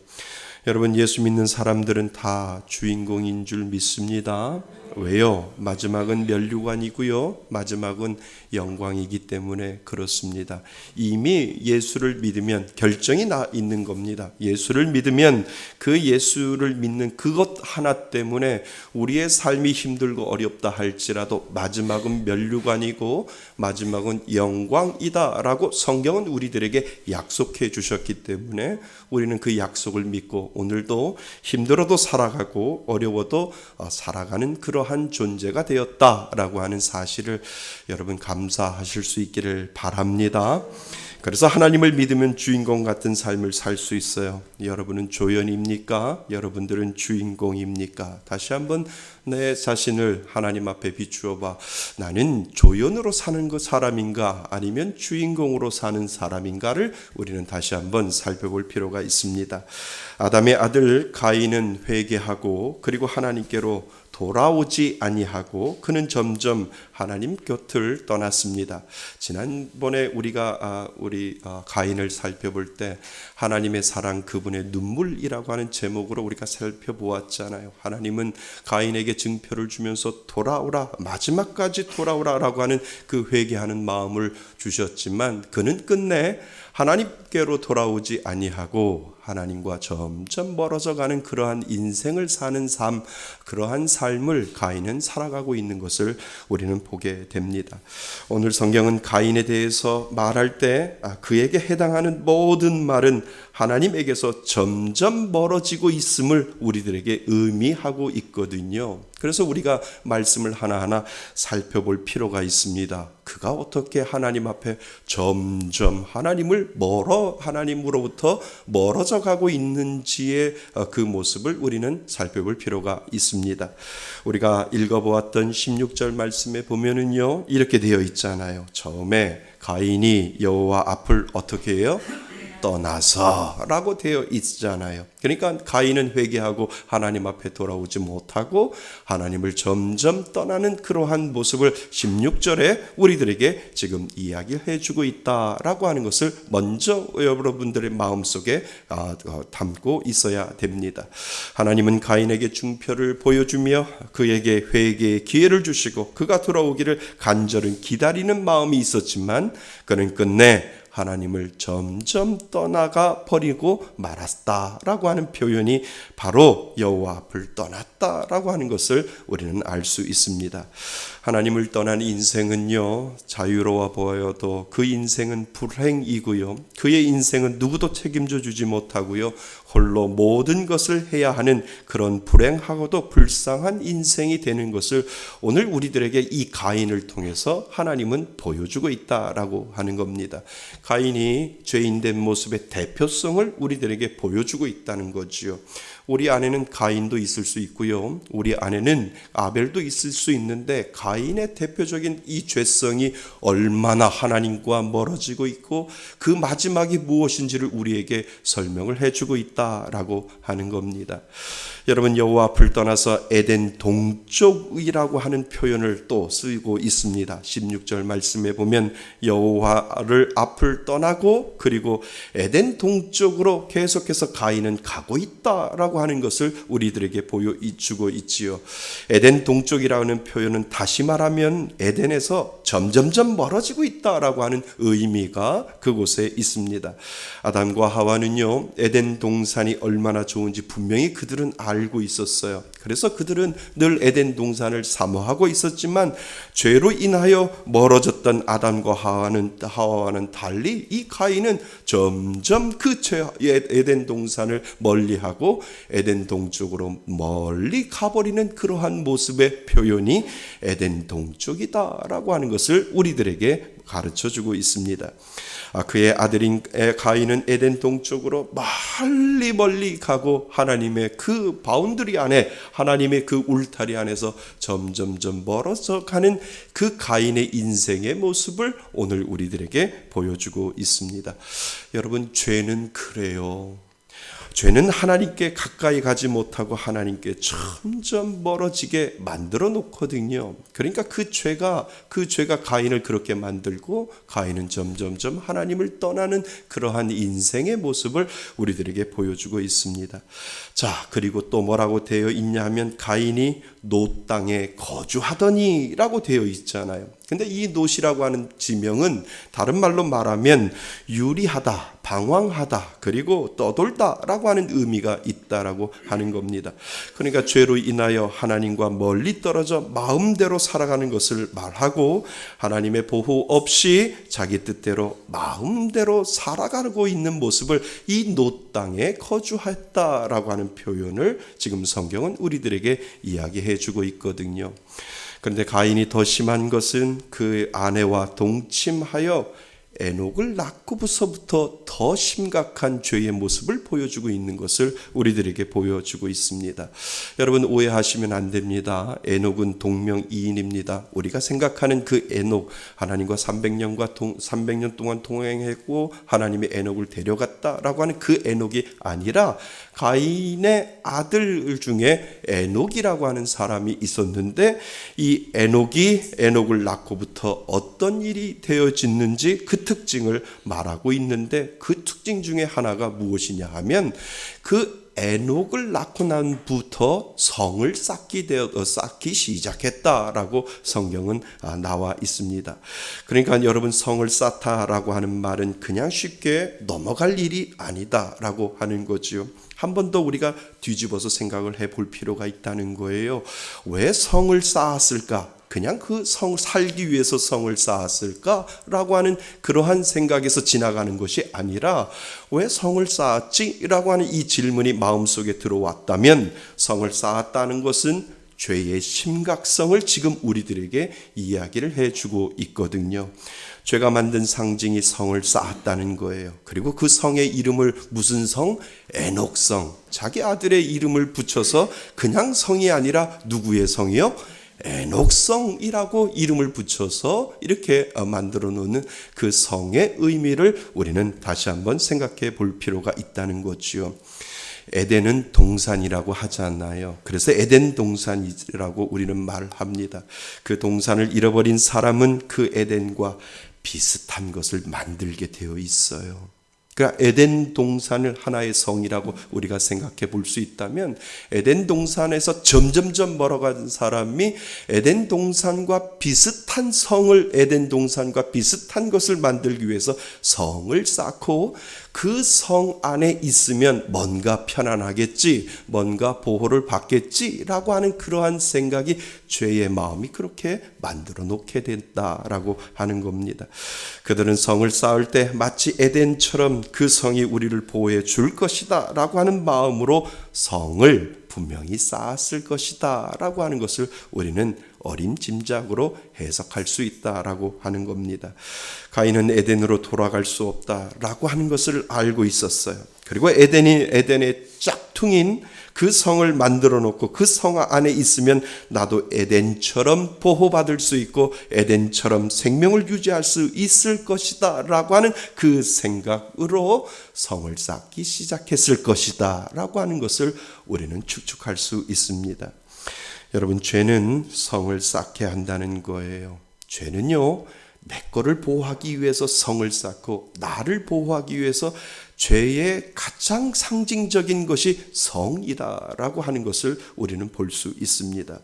[SPEAKER 1] 여러분, 예수 믿는 사람들은 다 주인공인 줄 믿습니다. 왜요? 마지막은 면류관이고요. 마지막은 영광이기 때문에 그렇습니다. 이미 예수를 믿으면 결정이 나 있는 겁니다. 예수를 믿으면 그 예수를 믿는 그것 하나 때문에 우리의 삶이 힘들고 어렵다 할지라도 마지막은 면류관이고 마지막은 영광이다라고 성경은 우리들에게 약속해 주셨기 때문에 우리는 그 약속을 믿고 오늘도 힘들어도 살아가고 어려워도 살아가는 그러한 존재가 되었다라고 하는 사실을 여러분 감사하실 수 있기를 바랍니다. 그래서 하나님을 믿으면 주인공 같은 삶을 살 수 있어요. 여러분은 조연입니까? 여러분들은 주인공입니까? 다시 한번 내 자신을 하나님 앞에 비추어 봐. 나는 조연으로 사는 그 사람인가 아니면 주인공으로 사는 사람인가를 우리는 다시 한번 살펴볼 필요가 있습니다. 아담의 아들 가인은 회개하고 그리고 하나님께로 돌아오지 아니하고 그는 점점 하나님 곁을 떠났습니다. 지난번에 우리가 가인을 살펴볼 때 하나님의 사랑 그분의 눈물이라고 하는 제목으로 우리가 살펴보았잖아요. 하나님은 가인에게 증표를 주면서 돌아오라, 마지막까지 돌아오라라고 하는 그 회개하는 마음을 주셨지만 그는 끝내 하나님께로 돌아오지 아니하고 하나님과 점점 멀어져 가는 그러한 인생을 사는 삶, 그러한 삶을 가인은 살아가고 있는 것을 우리는 보게 됩니다. 오늘 성경은 가인에 대해서 말할 때 그에게 해당하는 모든 말은 하나님에게서 점점 멀어지고 있음을 우리들에게 의미하고 있거든요. 그래서 우리가 말씀을 하나하나 살펴볼 필요가 있습니다. 그가 어떻게 하나님 앞에 점점 하나님으로부터 멀어져 가고 있는지의 그 모습을 우리는 살펴볼 필요가 있습니다. 우리가 읽어보았던 16절 말씀에 보면은요, 이렇게 되어 있잖아요. 처음에 가인이 여호와 앞을 어떻게 해요? 떠나서라고 되어 있잖아요. 그러니까 가인은 회개하고 하나님 앞에 돌아오지 못하고 하나님을 점점 떠나는 그러한 모습을 16절에 우리들에게 지금 이야기해 주고 있다라고 하는 것을 먼저 여러분들의 마음속에 담고 있어야 됩니다. 하나님은 가인에게 증표를 보여주며 그에게 회개의 기회를 주시고 그가 돌아오기를 간절히 기다리는 마음이 있었지만 그는 끝내 하나님을 점점 떠나가 버리고 말았다라고 하는 표현이 바로 여호와 앞을 떠났다라고 하는 것을 우리는 알 수 있습니다. 하나님을 떠난 인생은요, 자유로워 보여도 그 인생은 불행이고요, 그의 인생은 누구도 책임져 주지 못하고요, 홀로 모든 것을 해야 하는 그런 불행하고도 불쌍한 인생이 되는 것을 오늘 우리들에게 이 가인을 통해서 하나님은 보여주고 있다라고 하는 겁니다. 가인이 죄인된 모습의 대표성을 우리들에게 보여주고 있다는 거지요. 우리 안에는 가인도 있을 수 있고요, 우리 안에는 아벨도 있을 수 있는데 가인의 대표적인 이 죄성이 얼마나 하나님과 멀어지고 있고 그 마지막이 무엇인지를 우리에게 설명을 해주고 있다라고 하는 겁니다. 여러분, 여호와 앞을 떠나서 에덴 동쪽이라고 하는 표현을 또 쓰고 있습니다. 16절 말씀에 보면 여호와를 앞을 떠나고 그리고 에덴 동쪽으로 계속해서 가인은 가고 있다라고 하는 것을 우리들에게 보여주고 있지요. 에덴 동쪽이라는 표현은 다시 말하면 에덴에서 점점점 멀어지고 있다라고 하는 의미가 그곳에 있습니다. 아담과 하와는요, 에덴 동산이 얼마나 좋은지 분명히 그들은 알고 있었어요. 그래서 그들은 늘 에덴 동산을 사모하고 있었지만 죄로 인하여 멀어졌던 아담과 하와와는 달리 이 가인은 점점 그 에덴 동산을 멀리하고 에덴 동쪽으로 멀리 가버리는 그러한 모습의 표현이 에덴 동쪽이다라고 하는 것을 우리들에게 가르쳐주고 있습니다. 그의 아들인 가인은 에덴 동쪽으로 멀리 가고 하나님의 그 바운드리 안에, 하나님의 그 울타리 안에서 점점점 멀어져 가는 그 가인의 인생의 모습을 오늘 우리들에게 보여주고 있습니다. 여러분, 죄는 그래요. 죄는 하나님께 가까이 가지 못하고 하나님께 점점 멀어지게 만들어 놓거든요. 그러니까 그 죄가 가인을 그렇게 만들고 가인은 점점점 하나님을 떠나는 그러한 인생의 모습을 우리들에게 보여주고 있습니다. 자, 그리고 또 뭐라고 되어 있냐 하면 가인이 놋 땅에 거주하더니라고 되어 있잖아요. 근데 이 놋이라고 하는 지명은 다른 말로 말하면 유리하다, 방황하다, 그리고 떠돌다라고 하는 의미가 있다라고 하는 겁니다. 그러니까 죄로 인하여 하나님과 멀리 떨어져 마음대로 살아가는 것을 말하고 하나님의 보호 없이 자기 뜻대로 마음대로 살아가고 있는 모습을 이 놋 땅에 거주했다라고 하는 표현을 지금 성경은 우리들에게 이야기해 주고 있거든요. 그런데 가인이 더 심한 것은 그 아내와 동침하여 에녹을 낳고부터 더 심각한 죄의 모습을 보여주고 있는 것을 우리들에게 보여주고 있습니다. 여러분, 오해하시면 안 됩니다. 에녹은 동명이인입니다. 우리가 생각하는 그 에녹, 하나님과 300년 동안 동행했고 하나님이 에녹을 데려갔다라고 하는 그 에녹이 아니라 가인의 아들 중에 에녹이라고 하는 사람이 있었는데, 이 에녹을 낳고부터 어떤 일이 되어졌는지 그 특징을 말하고 있는데, 그 특징 중에 하나가 무엇이냐 하면 그 에녹을 낳고 난부터 성을 쌓기 시작했다라고 성경은 나와 있습니다. 그러니까 여러분, 성을 쌓다라고 하는 말은 그냥 쉽게 넘어갈 일이 아니다라고 하는 거지요. 한 번 더 우리가 뒤집어서 생각을 해볼 필요가 있다는 거예요. 왜 성을 쌓았을까? 그냥 그 살기 위해서 성을 쌓았을까라고 하는 그러한 생각에서 지나가는 것이 아니라 왜 성을 쌓았지라고 하는 이 질문이 마음속에 들어왔다면, 성을 쌓았다는 것은 죄의 심각성을 지금 우리들에게 이야기를 해주고 있거든요. 죄가 만든 상징이 성을 쌓았다는 거예요. 그리고 그 성의 이름을 무슨 성? 에녹성. 자기 아들의 이름을 붙여서 그냥 성이 아니라 누구의 성이요? 에녹성이라고 이름을 붙여서 이렇게 만들어 놓는 그 성의 의미를 우리는 다시 한번 생각해 볼 필요가 있다는 거지요. 에덴은 동산이라고 하지 않나요? 그래서 에덴 동산이라고 우리는 말합니다. 그 동산을 잃어버린 사람은 그 에덴과 비슷한 것을 만들게 되어 있어요. 그러니까 에덴 동산을 하나의 성이라고 우리가 생각해 볼 수 있다면, 에덴 동산에서 점점점 멀어가는 사람이 에덴 동산과 비슷한 성을, 에덴 동산과 비슷한 것을 만들기 위해서 성을 쌓고 그 성 안에 있으면 뭔가 편안하겠지, 뭔가 보호를 받겠지라고 하는 그러한 생각이 죄의 마음이 그렇게 만들어 놓게 된다라고 하는 겁니다. 그들은 성을 쌓을 때 마치 에덴처럼 그 성이 우리를 보호해 줄 것이다 라고 하는 마음으로 성을 분명히 쌓았을 것이다 라고 하는 것을 우리는 어림짐작으로 해석할 수 있다라고 하는 겁니다. 가인은 에덴으로 돌아갈 수 없다라고 하는 것을 알고 있었어요. 그리고 에덴의 짝퉁인 그 성을 만들어 놓고 그 성 안에 있으면 나도 에덴처럼 보호받을 수 있고 에덴처럼 생명을 유지할 수 있을 것이다 라고 하는 그 생각으로 성을 쌓기 시작했을 것이다 라고 하는 것을 우리는 추측할 수 있습니다. 여러분, 죄는 성을 쌓게 한다는 거예요. 죄는요, 내 거를 보호하기 위해서 성을 쌓고 나를 보호하기 위해서 죄의 가장 상징적인 것이 성이다라고 하는 것을 우리는 볼 수 있습니다.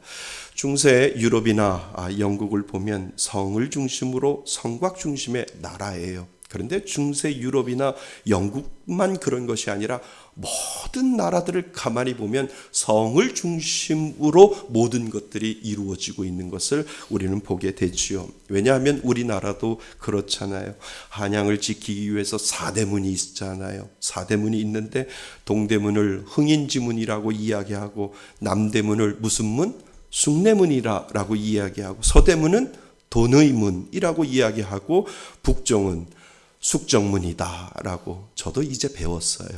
[SPEAKER 1] 중세 유럽이나 영국을 보면 성을 중심으로 성곽 중심의 나라예요. 그런데 중세 유럽이나 영국만 그런 것이 아니라 모든 나라들을 가만히 보면 성을 중심으로 모든 것들이 이루어지고 있는 것을 우리는 보게 되지요. 왜냐하면 우리나라도 그렇잖아요. 한양을 지키기 위해서 사대문이 있잖아요. 사대문이 있는데 동대문을 흥인지문이라고 이야기하고 남대문을 무슨 문? 숭례문이라고 이야기하고 서대문은 돈의문이라고 이야기하고 북정은 숙정문이다라고 저도 이제 배웠어요.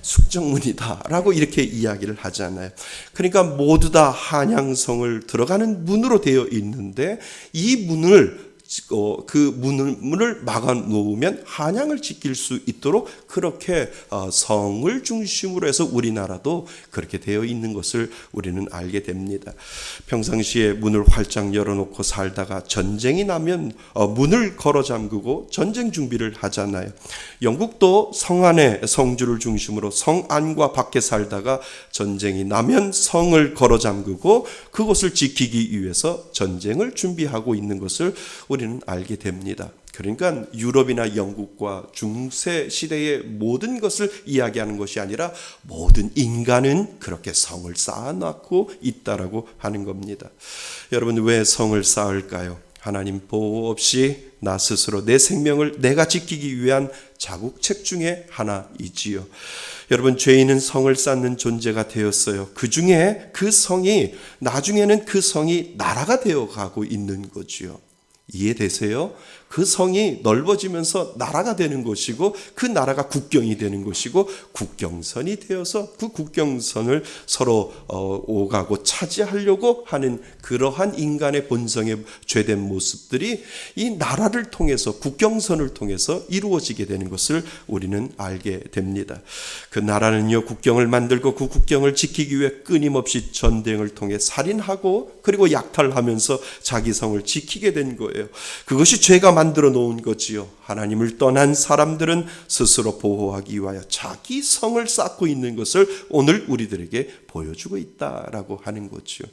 [SPEAKER 1] 숙정문이다라고 이렇게 이야기를 하잖아요. 그러니까 모두 다 한양성을 들어가는 문으로 되어 있는데 이 문을 그 문을 막아 놓으면 한양을 지킬 수 있도록 그렇게 성을 중심으로 해서 우리나라도 그렇게 되어 있는 것을 우리는 알게 됩니다. 평상시에 문을 활짝 열어놓고 살다가 전쟁이 나면 문을 걸어 잠그고 전쟁 준비를 하잖아요. 영국도 성 안에 성주를 중심으로 성 안과 밖에 살다가 전쟁이 나면 성을 걸어 잠그고 그곳을 지키기 위해서 전쟁을 준비하고 있는 것을 우리는 알게 됩니다. 그러니까 유럽이나 영국과 중세 시대의 모든 것을 이야기하는 것이 아니라 모든 인간은 그렇게 성을 쌓아놓고 있다라고 하는 겁니다. 여러분, 왜 성을 쌓을까요? 하나님 보호 없이 나 스스로 내 생명을 내가 지키기 위한 자국책 중에 하나이지요. 여러분, 죄인은 성을 쌓는 존재가 되었어요. 그 중에 그 성이 나중에는 그 성이 나라가 되어가고 있는 거지요. 이해되세요? 그 성이 넓어지면서 나라가 되는 것이고 그 나라가 국경이 되는 것이고 국경선이 되어서 그 국경선을 서로 오가고 차지하려고 하는 그러한 인간의 본성의 죄된 모습들이 이 나라를 통해서 국경선을 통해서 이루어지게 되는 것을 우리는 알게 됩니다. 그 나라는요, 국경을 만들고 그 국경을 지키기 위해 끊임없이 전쟁을 통해 살인하고 그리고 약탈하면서 자기 성을 지키게 된 거예요. 그것이 죄가 만들어 놓은 거지요. 하나님을 떠난 사람들은 스스로 보호하기 위하여 자기 성을 쌓고 있는 것을 오늘 우리들에게 보여주고 있다라고 하는 거지요.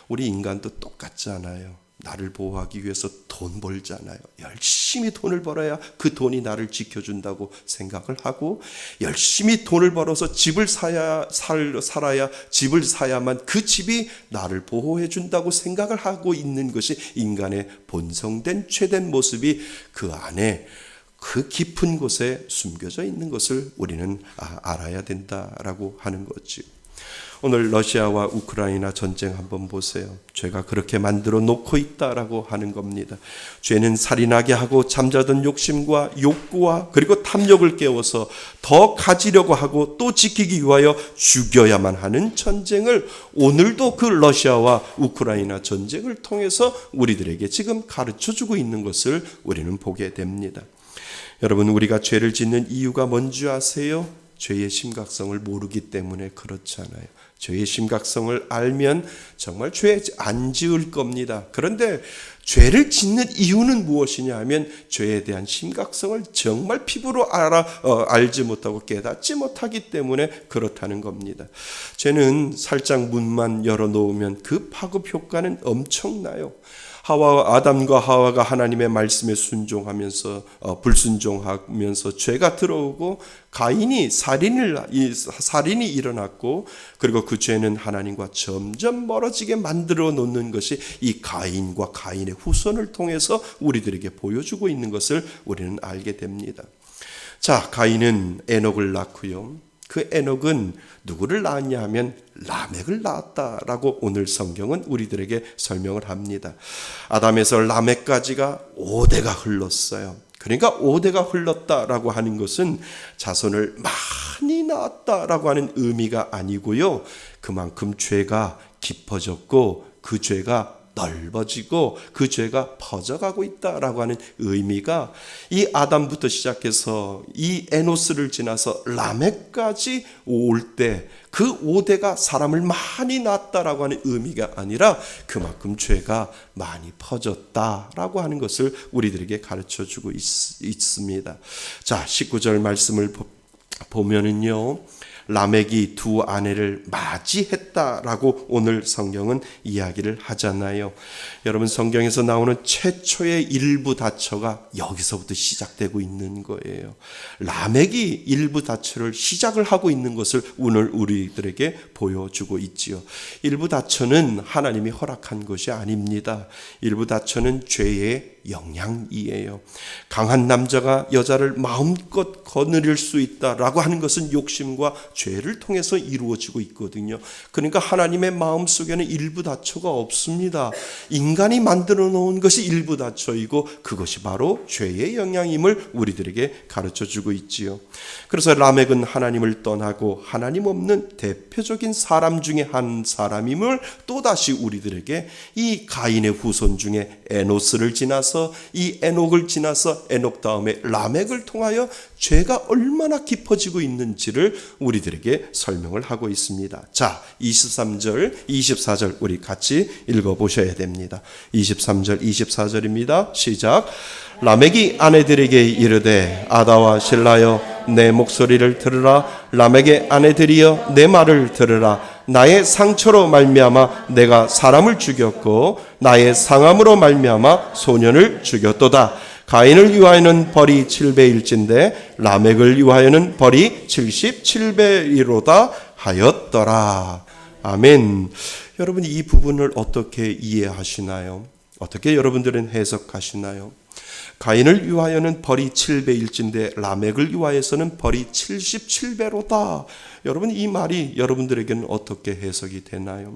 [SPEAKER 1] 우리 인간도 똑같잖아요. 나를 보호하기 위해서 돈 벌잖아요. 열심히 돈을 벌어야 그 돈이 나를 지켜준다고 생각을 하고 열심히 돈을 벌어서 집을 살아야 집을 사야만 그 집이 나를 보호해 준다고 생각을 하고 있는 것이 인간의 본성된 죄된 모습이 그 안에 그 깊은 곳에 숨겨져 있는 것을 우리는 알아야 된다라고 하는 거죠. 오늘 러시아와 우크라이나 전쟁 한번 보세요. 죄가 그렇게 만들어 놓고 있다라고 하는 겁니다. 죄는 살인하게 하고 잠자던 욕심과 욕구와 그리고 탐욕을 깨워서 더 가지려고 하고 또 지키기 위하여 죽여야만 하는 전쟁을 오늘도 그 러시아와 우크라이나 전쟁을 통해서 우리들에게 지금 가르쳐주고 있는 것을 우리는 보게 됩니다. 여러분, 우리가 죄를 짓는 이유가 뭔지 아세요? 죄의 심각성을 모르기 때문에 그렇잖아요. 죄의 심각성을 알면 정말 죄 안 지을 겁니다. 그런데 죄를 짓는 이유는 무엇이냐 하면 죄에 대한 심각성을 정말 피부로 알지 못하고 깨닫지 못하기 때문에 그렇다는 겁니다. 죄는 살짝 문만 열어놓으면 그 파급 효과는 엄청나요. 아담과 하와가 하나님의 말씀에 순종하면서 불순종하면서 죄가 들어오고 가인이 살인이 일어났고 그리고 그 죄는 하나님과 점점 멀어지게 만들어 놓는 것이 이 가인과 가인의 후손을 통해서 우리들에게 보여주고 있는 것을 우리는 알게 됩니다. 자, 가인은 에녹을 낳고요. 그 에녹은 누구를 낳았냐 하면 라멕을 낳았다라고 오늘 성경은 우리들에게 설명을 합니다. 아담에서 라멕까지가 5대가 흘렀어요. 그러니까 5대가 흘렀다라고 하는 것은 자손을 많이 낳았다라고 하는 의미가 아니고요. 그만큼 죄가 깊어졌고 그 죄가 넓어지고 그 죄가 퍼져가고 있다라고 하는 의미가 이 아담부터 시작해서 이 에노스를 지나서 라멕까지 올 때 그 5대가 사람을 많이 낳았다라고 하는 의미가 아니라 그만큼 죄가 많이 퍼졌다라고 하는 것을 우리들에게 가르쳐주고 있습니다. 자, 19절 말씀을 보면은요, 라멕이 두 아내를 맞이했다라고 오늘 성경은 이야기를 하잖아요. 여러분, 성경에서 나오는 최초의 일부 다처가 여기서부터 시작되고 있는 거예요. 라멕이 일부 다처를 시작을 하고 있는 것을 오늘 우리들에게 보여주고 있지요. 일부 다처는 하나님이 허락한 것이 아닙니다. 일부 다처는 죄의 영향이에요. 강한 남자가 여자를 마음껏 거느릴 수 있다라고 하는 것은 욕심과 죄를 통해서 이루어지고 있거든요. 그러니까 하나님의 마음속에는 일부 다처가 없습니다. 인간이 만들어 놓은 것이 일부 다처이고 그것이 바로 죄의 영향임을 우리들에게 가르쳐 주고 있지요. 그래서 라멕은 하나님을 떠나고 하나님 없는 대표적인 사람 중에 한 사람임을 또다시 우리들에게 이 가인의 후손 중에 에노스를 지나서 이 에녹을 지나서 에녹 다음에 라멕을 통하여 죄가 얼마나 깊어지고 있는지를 우리들에게 설명을 하고 있습니다. 자, 23절, 24절 우리 같이 읽어보셔야 됩니다. 23절, 24절입니다. 시작. 라멕이 아내들에게 이르되 아다와 실라여 내 목소리를 들으라. 라멕의 아내들이여 내 말을 들으라. 나의 상처로 말미암아 내가 사람을 죽였고 나의 상함으로 말미암아 소년을 죽였도다. 가인을 위하여는 벌이 7배일진데 라멕을 위하여는 벌이 77배이로다 하였더라. 아멘. 여러분, 이 부분을 어떻게 이해하시나요? 어떻게 여러분들은 해석하시나요? 가인을 위하여는 벌이 7배일진데 라멕을 위하여서는 벌이 77배로다. 여러분, 이 말이 여러분들에게는 어떻게 해석이 되나요?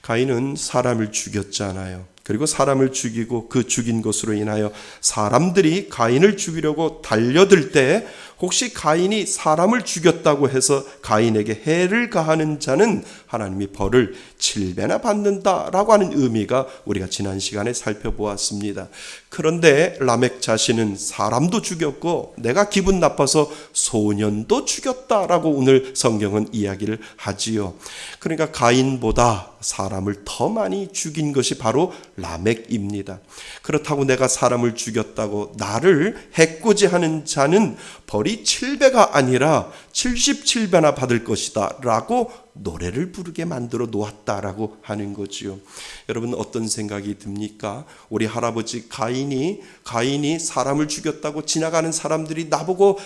[SPEAKER 1] 가인은 사람을 죽였잖아요. 그리고 사람을 죽이고 그 죽인 것으로 인하여 사람들이 가인을 죽이려고 달려들 때 혹시 가인이 사람을 죽였다고 해서 가인에게 해를 가하는 자는 하나님이 벌을 7배나 받는다라고 하는 의미가 우리가 지난 시간에 살펴보았습니다. 그런데 라멕 자신은 사람도 죽였고 내가 기분 나빠서 소년도 죽였다라고 오늘 성경은 이야기를 하지요. 그러니까 가인보다 사람을 더 많이 죽인 것이 바로 라멕입니다. 그렇다고 내가 사람을 죽였다고 나를 해코지하는 자는 벌이 7배가 아니라 77배나 받을 것이다 라고 노래를 부르게 만들어 놓았다라고 하는 거지요. 여러분, 어떤 생각이 듭니까? 우리 할아버지 가인이 사람을 죽였다고 지나가는 사람들이 나보고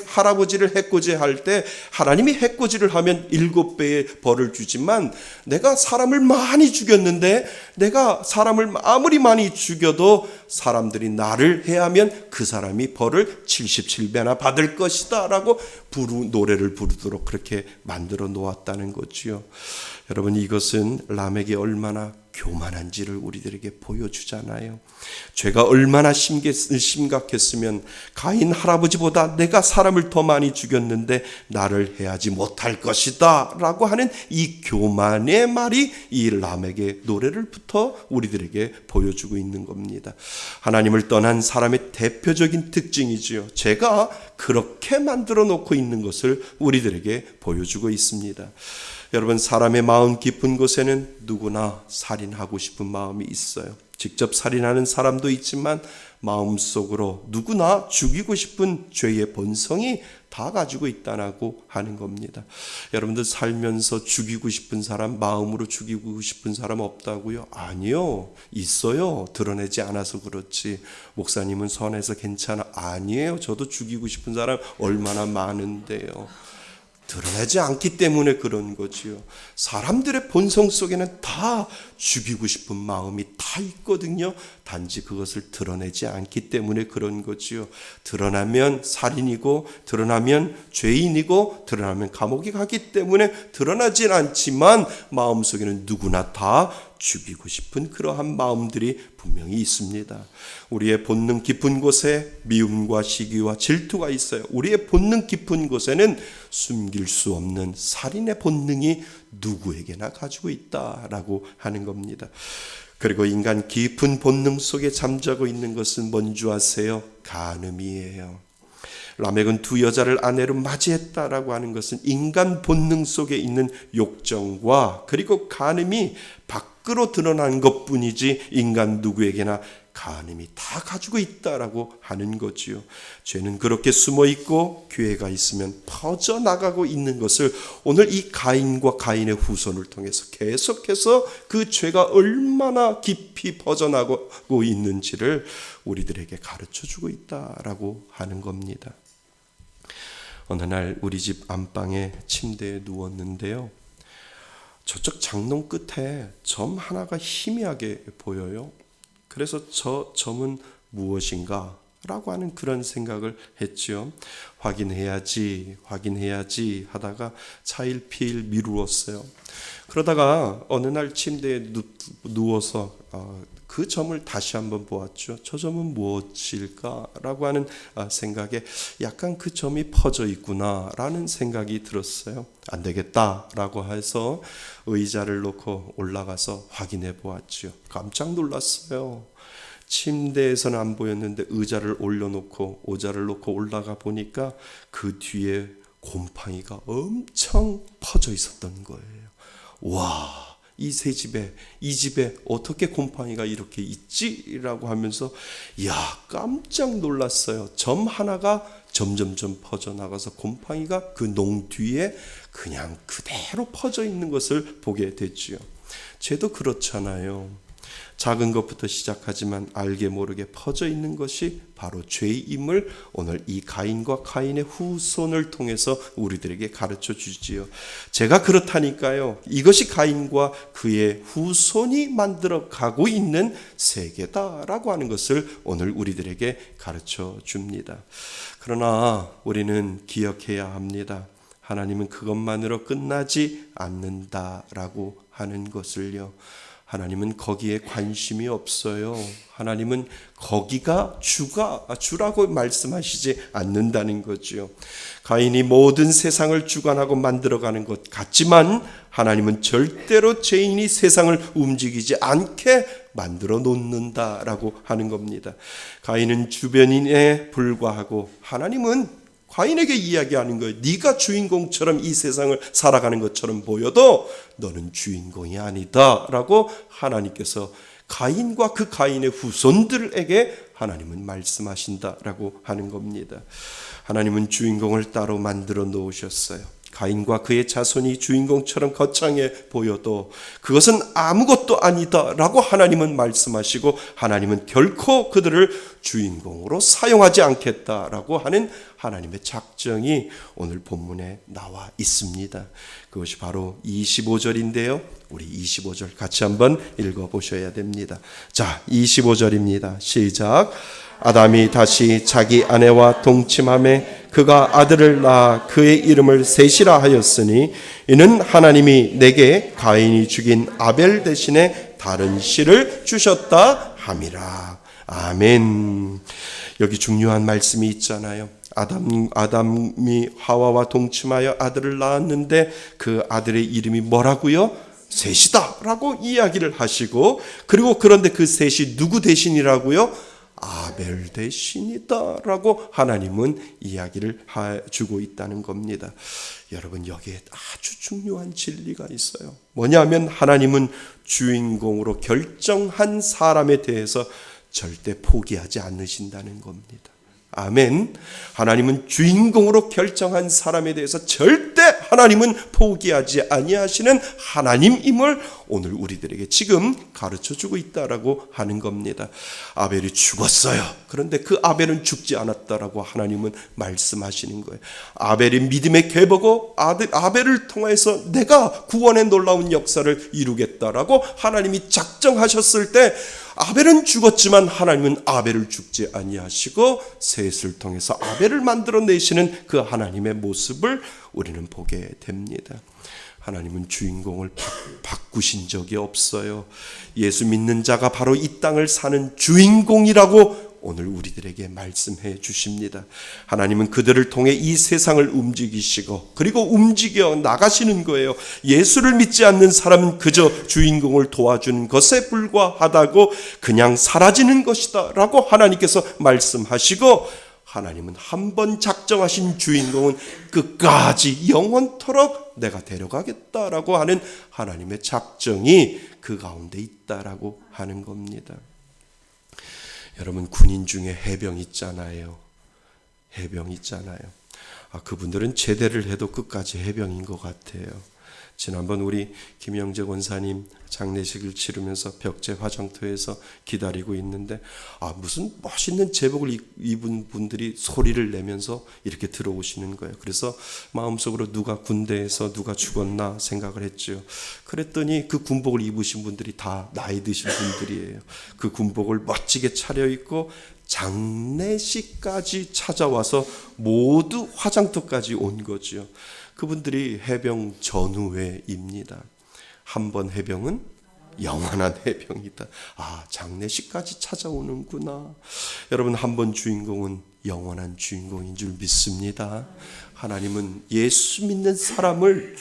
[SPEAKER 1] 할아버지를 해코지할 때 하나님이 해코지를 하면 7배의 벌을 주지만 내가 사람을 많이 죽였는데 내가 사람을 아무리 많이 죽여도 사람들이 나를 해하면 그 사람이 벌을 77배나 받을 것이다 라고 노래를 부르도록 그렇게 만들어 놓았다는 거지요. 여러분, 이것은 라멕이 얼마나 교만한지를 우리들에게 보여주잖아요. 죄가 얼마나 심각했으면 가인 할아버지보다 내가 사람을 더 많이 죽였는데 나를 해하지 못할 것이다 라고 하는 이 교만의 말이 이 라멕의 노래를부터 우리들에게 보여주고 있는 겁니다. 하나님을 떠난 사람의 대표적인 특징이지요. 죄가 그렇게 만들어 놓고 있는 것을 우리들에게 보여주고 있습니다. 여러분, 사람의 마음 깊은 곳에는 누구나 살인하고 싶은 마음이 있어요. 직접 살인하는 사람도 있지만 마음속으로 누구나 죽이고 싶은 죄의 본성이 다 가지고 있다고 하는 겁니다. 여러분들 살면서 죽이고 싶은 사람, 마음으로 죽이고 싶은 사람 없다고요? 아니요, 있어요. 드러내지 않아서 그렇지. 목사님은 선해서 괜찮아. 아니에요. 저도 죽이고 싶은 사람 얼마나 많은데요. 드러내지 않기 때문에 그런 거지요. 사람들의 본성 속에는 다 죽이고 싶은 마음이 다 있거든요. 단지 그것을 드러내지 않기 때문에 그런 거지요. 드러나면 살인이고 드러나면 죄인이고 드러나면 감옥에 가기 때문에 드러나진 않지만 마음속에는 누구나 다 죽이고 싶은 그러한 마음들이 분명히 있습니다. 우리의 본능 깊은 곳에 미움과 시기와 질투가 있어요. 우리의 본능 깊은 곳에는 숨길 수 없는 살인의 본능이 누구에게나 가지고 있다라고 하는 겁니다. 그리고 인간 깊은 본능 속에 잠자고 있는 것은 뭔지 아세요? 간음이에요. 라멕은 두 여자를 아내로 맞이했다라고 하는 것은 인간 본능 속에 있는 욕정과 그리고 간음이 밖으로 드러난 것뿐이지 인간 누구에게나 하나님이 다 가지고 있다라고 하는 거지요. 죄는 그렇게 숨어 있고 기회가 있으면 퍼져 나가고 있는 것을 오늘 이 가인과 가인의 후손을 통해서 계속해서 그 죄가 얼마나 깊이 퍼져나가고 있는지를 우리들에게 가르쳐주고 있다라고 하는 겁니다. 어느 날 우리 집 안방에 침대에 누웠는데요. 저쪽 장롱 끝에 점 하나가 희미하게 보여요. 그래서 저 점은 무엇인가? 라고 하는 그런 생각을 했죠. 확인해야지 하다가 차일피일 미루었어요. 그러다가 어느 날 침대에 누워서 그 점을 다시 한번 보았죠. 저 점은 무엇일까라고 하는 생각에 약간 그 점이 퍼져 있구나라는 생각이 들었어요. 안 되겠다라고 해서 의자를 놓고 올라가서 확인해 보았죠. 깜짝 놀랐어요. 침대에서는 안 보였는데 의자를 올려놓고 오자를 놓고 올라가 보니까 그 뒤에 곰팡이가 엄청 퍼져 있었던 거예요. 와, 이 집에 어떻게 곰팡이가 이렇게 있지라고 하면서 깜짝 놀랐어요. 점 하나가 점점점 퍼져나가서 곰팡이가 그 농 뒤에 그냥 그대로 퍼져 있는 것을 보게 됐지요. 죄도 그렇잖아요. 작은 것부터 시작하지만 알게 모르게 퍼져 있는 것이 바로 죄임을 오늘 이 가인과 가인의 후손을 통해서 우리들에게 가르쳐 주지요. 제가 그렇다니까요. 이것이 가인과 그의 후손이 만들어 가고 있는 세계다라고 하는 것을 오늘 우리들에게 가르쳐 줍니다. 그러나 우리는 기억해야 합니다. 하나님은 그것만으로 끝나지 않는다라고 하는 것을요. 하나님은 거기에 관심이 없어요. 하나님은 거기가 주라고 말씀하시지 않는다는 거죠. 가인이 모든 세상을 주관하고 만들어가는 것 같지만 하나님은 절대로 죄인이 세상을 움직이지 않게 만들어 놓는다라고 하는 겁니다. 가인은 주변인에 불과하고 하나님은 가인에게 이야기하는 거예요. 네가 주인공처럼 이 세상을 살아가는 것처럼 보여도 너는 주인공이 아니다 라고 하나님께서 가인과 그 가인의 후손들에게 하나님은 말씀하신다라고 하는 겁니다. 하나님은 주인공을 따로 만들어 놓으셨어요. 가인과 그의 자손이 주인공처럼 거창해 보여도 그것은 아무것도 아니다라고 하나님은 말씀하시고 하나님은 결코 그들을 주인공으로 사용하지 않겠다라고 하는 하나님의 작정이 오늘 본문에 나와 있습니다. 그것이 바로 25절인데요. 우리 25절 같이 한번 읽어보셔야 됩니다. 자, 25절입니다. 시작. 아담이 다시 자기 아내와 동침하매 그가 아들을 낳아 그의 이름을 셋이라 하였으니 이는 하나님이 내게 가인이 죽인 아벨 대신에 다른 씨를 주셨다 함이라. 아멘. 여기 중요한 말씀이 있잖아요. 아담이 하와와 동침하여 아들을 낳았는데 그 아들의 이름이 뭐라고요? 셋이다 라고 이야기를 하시고, 그리고 그런데 그 셋이 누구 대신이라고요? 아벨 대신이다 라고 하나님은 이야기를 해주고 있다는 겁니다. 여러분, 여기에 아주 중요한 진리가 있어요. 뭐냐면 하나님은 주인공으로 결정한 사람에 대해서 절대 포기하지 않으신다는 겁니다. 아멘. 하나님은 주인공으로 결정한 사람에 대해서 절대 하나님은 포기하지 아니하시는 하나님임을 오늘 우리들에게 지금 가르쳐주고 있다라고 하는 겁니다. 아벨이 죽었어요. 그런데 그 아벨은 죽지 않았다라고 하나님은 말씀하시는 거예요. 아벨이 믿음의 계보고 아벨을 통해서 내가 구원의 놀라운 역사를 이루겠다라고 하나님이 작정하셨을 때 아벨은 죽었지만 하나님은 아벨을 죽지 아니하시고 셋을 통해서 아벨을 만들어내시는 그 하나님의 모습을 우리는 보게 됩니다. 하나님은 주인공을 바꾸신 적이 없어요. 예수 믿는 자가 바로 이 땅을 사는 주인공이라고 오늘 우리들에게 말씀해 주십니다. 하나님은 그들을 통해 이 세상을 움직이시고 그리고 움직여 나가시는 거예요. 예수를 믿지 않는 사람은 그저 주인공을 도와주는 것에 불과하다고 그냥 사라지는 것이다 라고 하나님께서 말씀하시고, 하나님은 한 번 작정하신 주인공은 끝까지 영원토록 내가 데려가겠다라고 하는 하나님의 작정이 그 가운데 있다라고 하는 겁니다. 여러분, 군인 중에 해병 있잖아요. 해병 있잖아요. 그분들은 제대를 해도 끝까지 해병인 것 같아요. 지난번 우리 김영재 권사님 장례식을 치르면서 벽제 화장터에서 기다리고 있는데 무슨 멋있는 제복을 입은 분들이 소리를 내면서 이렇게 들어오시는 거예요. 그래서 마음속으로 누가 군대에서 누가 죽었나 생각을 했죠. 그랬더니 그 군복을 입으신 분들이 다 나이 드신 분들이에요. 그 군복을 멋지게 차려입고 장례식까지 찾아와서 모두 화장터까지 온 거죠. 그분들이 해병 전우회입니다. 한 번 해병은 영원한 해병이다. 장례식까지 찾아오는구나. 여러분, 한 번 주인공은 영원한 주인공인 줄 믿습니다. 하나님은 예수 믿는 사람을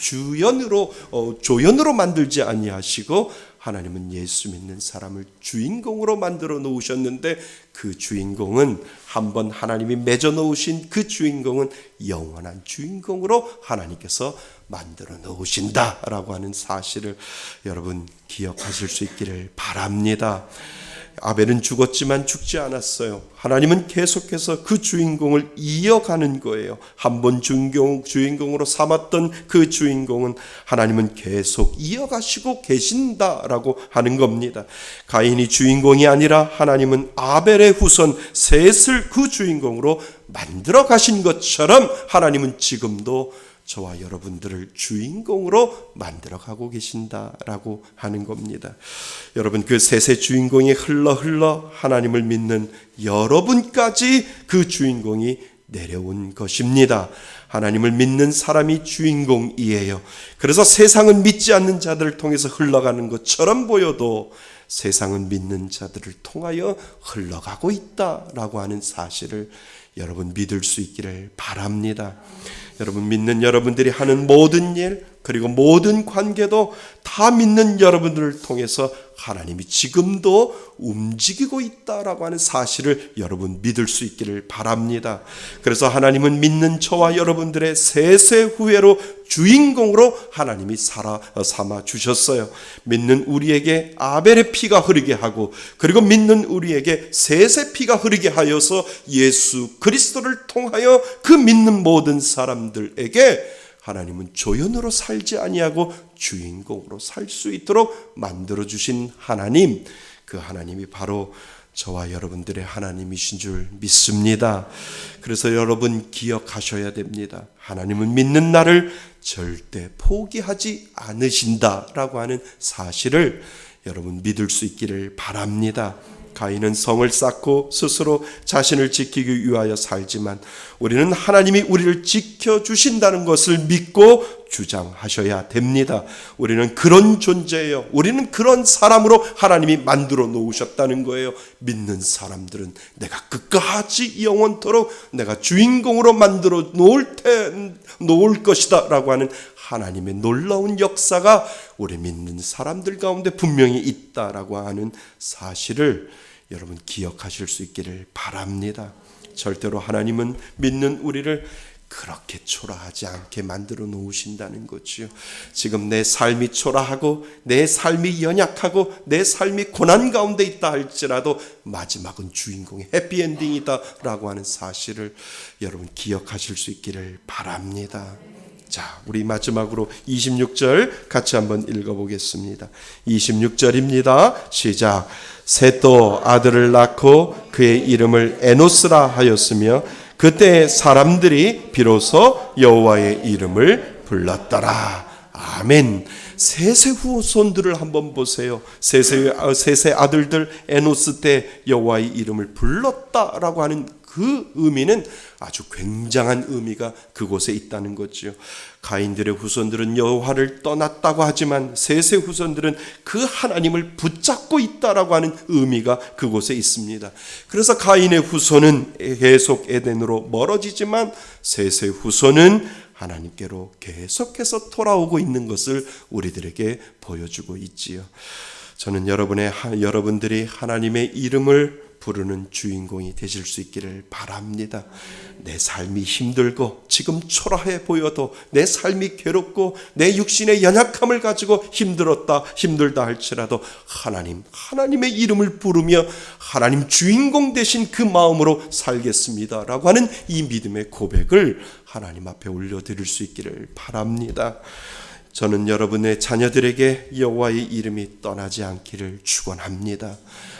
[SPEAKER 1] 조연으로 만들지 아니하시고 하나님은 예수 믿는 사람을 주인공으로 만들어 놓으셨는데 그 주인공은 한번 하나님이 맺어 놓으신 그 주인공은 영원한 주인공으로 하나님께서 만들어 놓으신다라고 하는 사실을 여러분 기억하실 수 있기를 바랍니다. 아벨은 죽었지만 죽지 않았어요. 하나님은 계속해서 그 주인공을 이어가는 거예요. 한 번 주인공으로 삼았던 그 주인공은 하나님은 계속 이어가시고 계신다라고 하는 겁니다. 가인이 주인공이 아니라 하나님은 아벨의 후손 셋을 그 주인공으로 만들어 가신 것처럼 하나님은 지금도 저와 여러분들을 주인공으로 만들어가고 계신다라고 하는 겁니다. 여러분, 그 셋의 주인공이 흘러 하나님을 믿는 여러분까지 그 주인공이 내려온 것입니다. 하나님을 믿는 사람이 주인공이에요. 그래서 세상은 믿지 않는 자들을 통해서 흘러가는 것처럼 보여도 세상은 믿는 자들을 통하여 흘러가고 있다라고 하는 사실을 여러분 믿을 수 있기를 바랍니다. 여러분, 믿는 여러분들이 하는 모든 일 그리고 모든 관계도 다 믿는 여러분들을 통해서 하나님이 지금도 움직이고 있다라고 하는 사실을 여러분 믿을 수 있기를 바랍니다. 그래서 하나님은 믿는 저와 여러분들의 세세 후회로 주인공으로 하나님이 삼아 주셨어요. 믿는 우리에게 아벨의 피가 흐르게 하고 그리고 믿는 우리에게 셋의 피가 흐르게 하여서 예수 그리스도를 통하여 그 믿는 모든 사람들에게 하나님은 조연으로 살지 아니하고 주인공으로 살 수 있도록 만들어주신 하나님, 그 하나님이 바로 저와 여러분들의 하나님이신 줄 믿습니다. 그래서 여러분 기억하셔야 됩니다. 하나님은 믿는 나를 절대 포기하지 않으신다라고 하는 사실을 여러분 믿을 수 있기를 바랍니다. 가인은 성을 쌓고 스스로 자신을 지키기 위하여 살지만 우리는 하나님이 우리를 지켜주신다는 것을 믿고 주장하셔야 됩니다. 우리는 그런 존재예요. 우리는 그런 사람으로 하나님이 만들어 놓으셨다는 거예요. 믿는 사람들은 내가 끝까지 영원토록 내가 주인공으로 만들어 놓을 것이다 라고 하는 하나님의 놀라운 역사가 우리 믿는 사람들 가운데 분명히 있다라고 하는 사실을 여러분 기억하실 수 있기를 바랍니다. 절대로 하나님은 믿는 우리를 그렇게 초라하지 않게 만들어 놓으신다는 거지요. 지금 내 삶이 초라하고 내 삶이 연약하고 내 삶이 고난 가운데 있다 할지라도 마지막은 주인공의 해피엔딩이다 라고 하는 사실을 여러분 기억하실 수 있기를 바랍니다. 자, 우리 마지막으로 26절 같이 한번 읽어보겠습니다. 26절입니다. 시작. 셋도 아들을 낳고 그의 이름을 에노스라 하였으며 그때 사람들이 비로소 여호와의 이름을 불렀더라. 아멘. 셋의 후손들을 한번 보세요. 셋의 아들들 에노스 때 여호와의 이름을 불렀다라고 하는 그 의미는 아주 굉장한 의미가 그곳에 있다는 거죠. 가인들의 후손들은 여호와를 떠났다고 하지만 셋의 후손들은 그 하나님을 붙잡고 있다라고 하는 의미가 그곳에 있습니다. 그래서 가인의 후손은 계속 에덴으로 멀어지지만 셋의 후손은 하나님께로 계속해서 돌아오고 있는 것을 우리들에게 보여주고 있지요. 저는 여러분들이 하나님의 이름을 부르는 주인공이 되실 수 있기를 바랍니다. 내 삶이 힘들고 지금 초라해 보여도, 내 삶이 괴롭고 내 육신의 연약함을 가지고 힘들다 할지라도 하나님의 이름을 부르며 하나님 주인공 되신 그 마음으로 살겠습니다라고 하는 이 믿음의 고백을 하나님 앞에 올려드릴 수 있기를 바랍니다. 저는 여러분의 자녀들에게 여호와의 이름이 떠나지 않기를 축원합니다.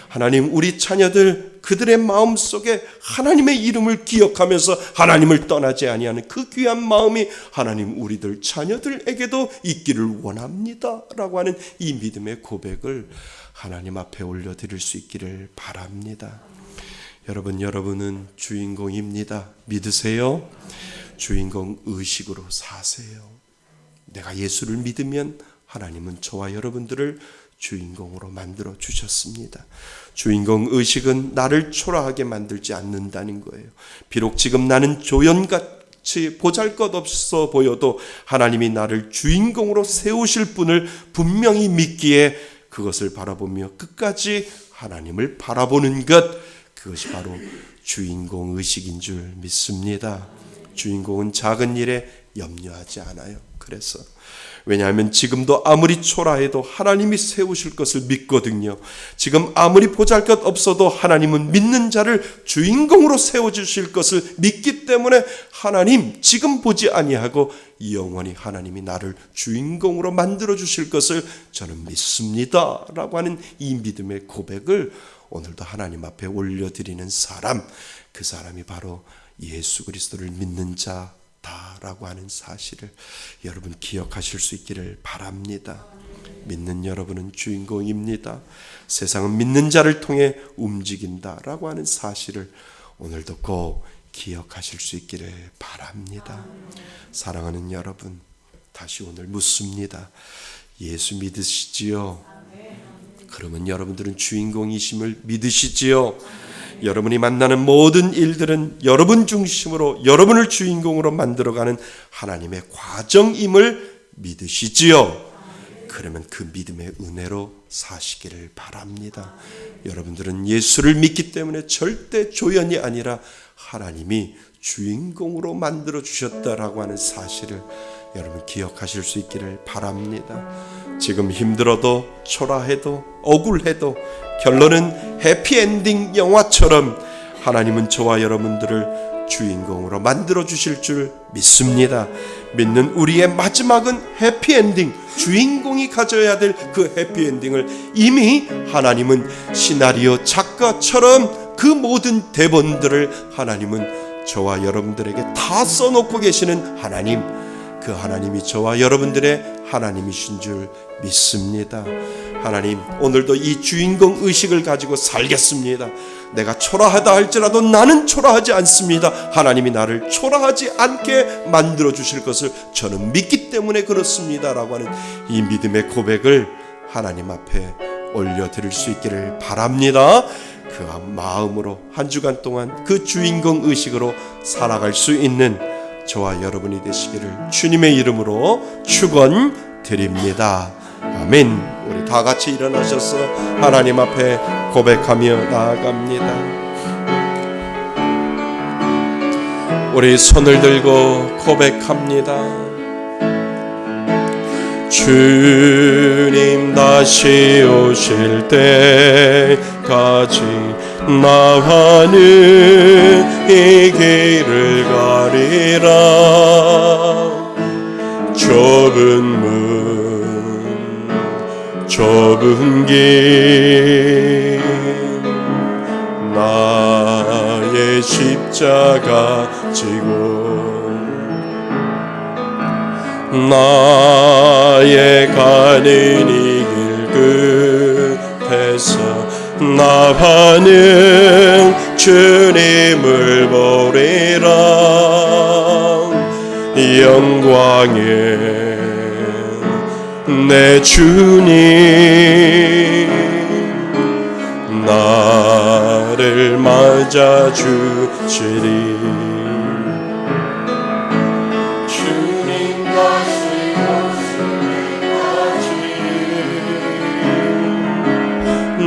[SPEAKER 1] 하나님, 우리 자녀들 그들의 마음속에 하나님의 이름을 기억하면서 하나님을 떠나지 아니하는 그 귀한 마음이 하나님 우리들 자녀들에게도 있기를 원합니다 라고 하는 이 믿음의 고백을 하나님 앞에 올려드릴 수 있기를 바랍니다. 여러분은 주인공입니다. 믿으세요? 주인공 의식으로 사세요. 내가 예수를 믿으면 하나님은 저와 여러분들을 주인공으로 만들어 주셨습니다. 주인공 의식은 나를 초라하게 만들지 않는다는 거예요. 비록 지금 나는 조연같이 보잘것없어 보여도 하나님이 나를 주인공으로 세우실 분을 분명히 믿기에 그것을 바라보며 끝까지 하나님을 바라보는 것, 그것이 바로 주인공 의식인 줄 믿습니다. 주인공은 작은 일에 염려하지 않아요. 그래서 왜냐하면 지금도 아무리 초라해도 하나님이 세우실 것을 믿거든요. 지금 아무리 보잘것없어도 하나님은 믿는 자를 주인공으로 세워주실 것을 믿기 때문에 하나님 지금 보지 아니하고 영원히 하나님이 나를 주인공으로 만들어주실 것을 저는 믿습니다 라고 하는 이 믿음의 고백을 오늘도 하나님 앞에 올려드리는 사람, 그 사람이 바로 예수 그리스도를 믿는 자 다라고 하는 사실을 여러분 기억하실 수 있기를 바랍니다. 믿는 여러분은 주인공입니다. 세상은 믿는 자를 통해 움직인다라고 하는 사실을 오늘도 꼭 기억하실 수 있기를 바랍니다. 사랑하는 여러분, 다시 오늘 묻습니다. 예수 믿으시지요? 그러면 여러분들은 주인공이심을 믿으시지요? 여러분이 만나는 모든 일들은 여러분 중심으로 여러분을 주인공으로 만들어가는 하나님의 과정임을 믿으시지요? 그러면 그 믿음의 은혜로 사시기를 바랍니다. 여러분들은 예수를 믿기 때문에 절대 조연이 아니라 하나님이 주인공으로 만들어 주셨다라고 하는 사실을 여러분 기억하실 수 있기를 바랍니다. 지금 힘들어도 초라해도 억울해도 결론은 해피엔딩 영화처럼 하나님은 저와 여러분들을 주인공으로 만들어 주실 줄 믿습니다. 믿는 우리의 마지막은 해피엔딩, 주인공이 가져야 될 그 해피엔딩을 이미 하나님은 시나리오 작가처럼 그 모든 대본들을 하나님은 저와 여러분들에게 다 써놓고 계시는 하나님, 그 하나님이 저와 여러분들의 하나님이신 줄 믿습니다. 하나님, 오늘도 이 주인공 의식을 가지고 살겠습니다. 내가 초라하다 할지라도 나는 초라하지 않습니다. 하나님이 나를 초라하지 않게 만들어 주실 것을 저는 믿기 때문에 그렇습니다 라고 하는 이 믿음의 고백을 하나님 앞에 올려드릴 수 있기를 바랍니다. 그 마음으로 한 주간 동안 그 주인공 의식으로 살아갈 수 있는 저와 여러분이 되시기를 주님의 이름으로 축원드립니다. 아멘. 우리 다 같이 일어나셔서 하나님 앞에 고백하며 나아갑니다. 우리 손을 들고 고백합니다. 주님 다시 오실 때까지 나와는 이 길을 가리라. 좁은 문 좁은 길 나의 십자가 지고 나의 가는 이 길 끝에서 나와는 주님을 보리라. 영광의 내 주님 나를 맞아 주시리. 주님 다시 오시기까지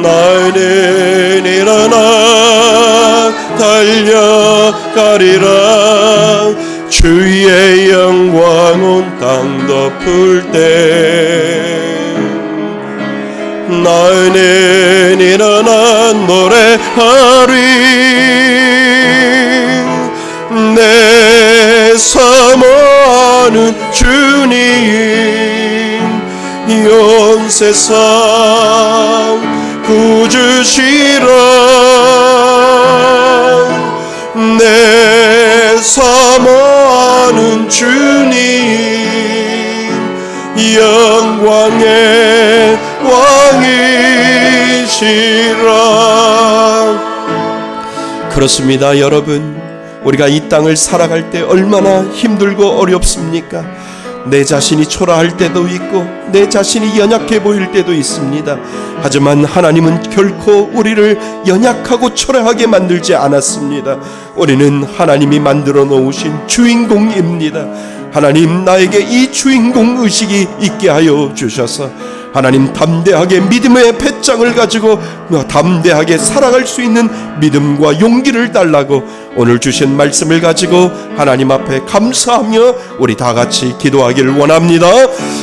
[SPEAKER 1] 나는 일어나 찬양하리라. 주의 영광 온 땅 덮을 때 나는 일어나 노래하리. 내 사모하는 주님 온 세상 구주시라. 내 사모하는 주님 영광의 왕이시라. 그렇습니다. 여러분, 우리가 이 땅을 살아갈 때 얼마나 힘들고 어렵습니까? 내 자신이 초라할 때도 있고 내 자신이 연약해 보일 때도 있습니다. 하지만 하나님은 결코 우리를 연약하고 초라하게 만들지 않았습니다. 우리는 하나님이 만들어 놓으신 주인공입니다. 하나님, 나에게 이 주인공 의식이 있게 하여 주셔서 하나님, 담대하게 믿음의 배짱을 가지고 담대하게 살아갈 수 있는 믿음과 용기를 달라고 오늘 주신 말씀을 가지고 하나님 앞에 감사하며 우리 다 같이 기도하기를 원합니다.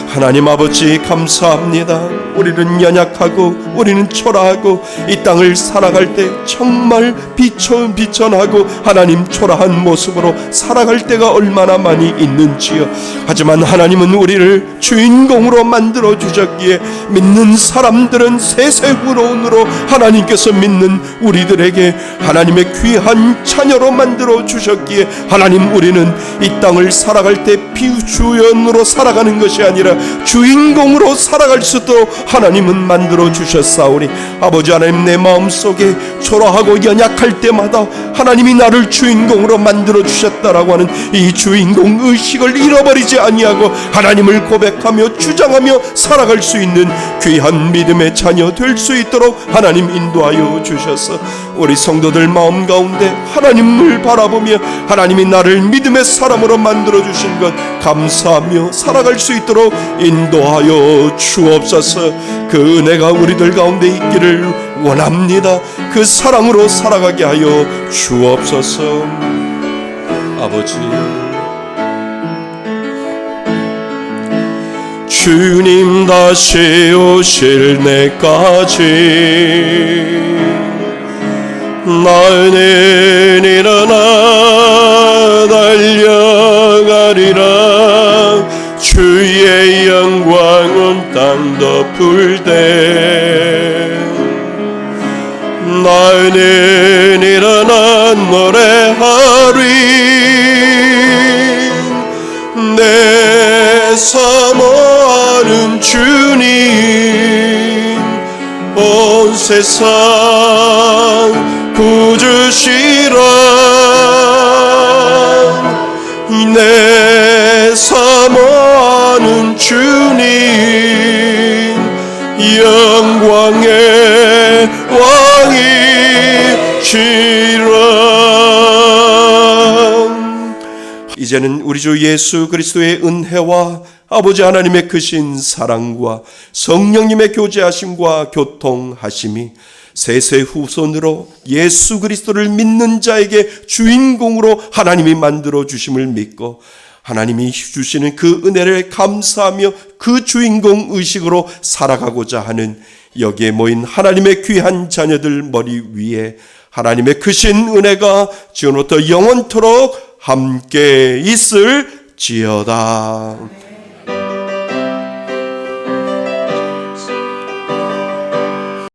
[SPEAKER 1] 하나님 아버지, 감사합니다. 우리는 연약하고 우리는 초라하고 이 땅을 살아갈 때 정말 비천하고 하나님 초라한 모습으로 살아갈 때가 얼마나 많이 있는지요. 하지만 하나님은 우리를 주인공으로 만들어 주셨기에 믿는 사람들은 세세후론으로 하나님께서 믿는 우리들에게 하나님의 귀한 자녀로 만들어 주셨기에 하나님, 우리는 이 땅을 살아갈 때 비주연으로 살아가는 것이 아니라 주인공으로 살아갈 수 있도록 하나님은 만들어 주셨사오니 아버지 하나님, 내 마음속에 초라하고 연약할 때마다 하나님이 나를 주인공으로 만들어 주셨다라고 하는 이 주인공 의식을 잃어버리지 아니하고 하나님을 고백하며 주장하며 살아갈 수 있는 귀한 믿음의 자녀 될 수 있도록 하나님 인도하여 주셔서 우리 성도들 마음 가운데 하나님을 바라보며 하나님이 나를 믿음의 사람으로 만들어 주신 것 감사하며 살아갈 수 있도록 인도하여 주옵소서. 그 은혜가 우리들 가운데 있기를 원합니다. 그 사랑으로 살아가게 하여 주옵소서. 아버지, 주님 다시 오실 때까지 나는 일어나 달려가리라. 주의 영광 온 땅 덮을 때 나는 일어나 노래하리. 내 사모하는 주님 온 세상 구주시라. 내 사모하는 주님 영광의 왕이시라. 이제는 우리 주 예수 그리스도의 은혜와 아버지 하나님의 크신 사랑과 성령님의 교제하심과 교통하심이 세세 후손으로 예수 그리스도를 믿는 자에게 주인공으로 하나님이 만들어 주심을 믿고 하나님이 주시는 그 은혜를 감사하며 그 주인공 의식으로 살아가고자 하는 여기에 모인 하나님의 귀한 자녀들 머리 위에 하나님의 크신 은혜가 지금부터 영원토록 함께 있을지어다.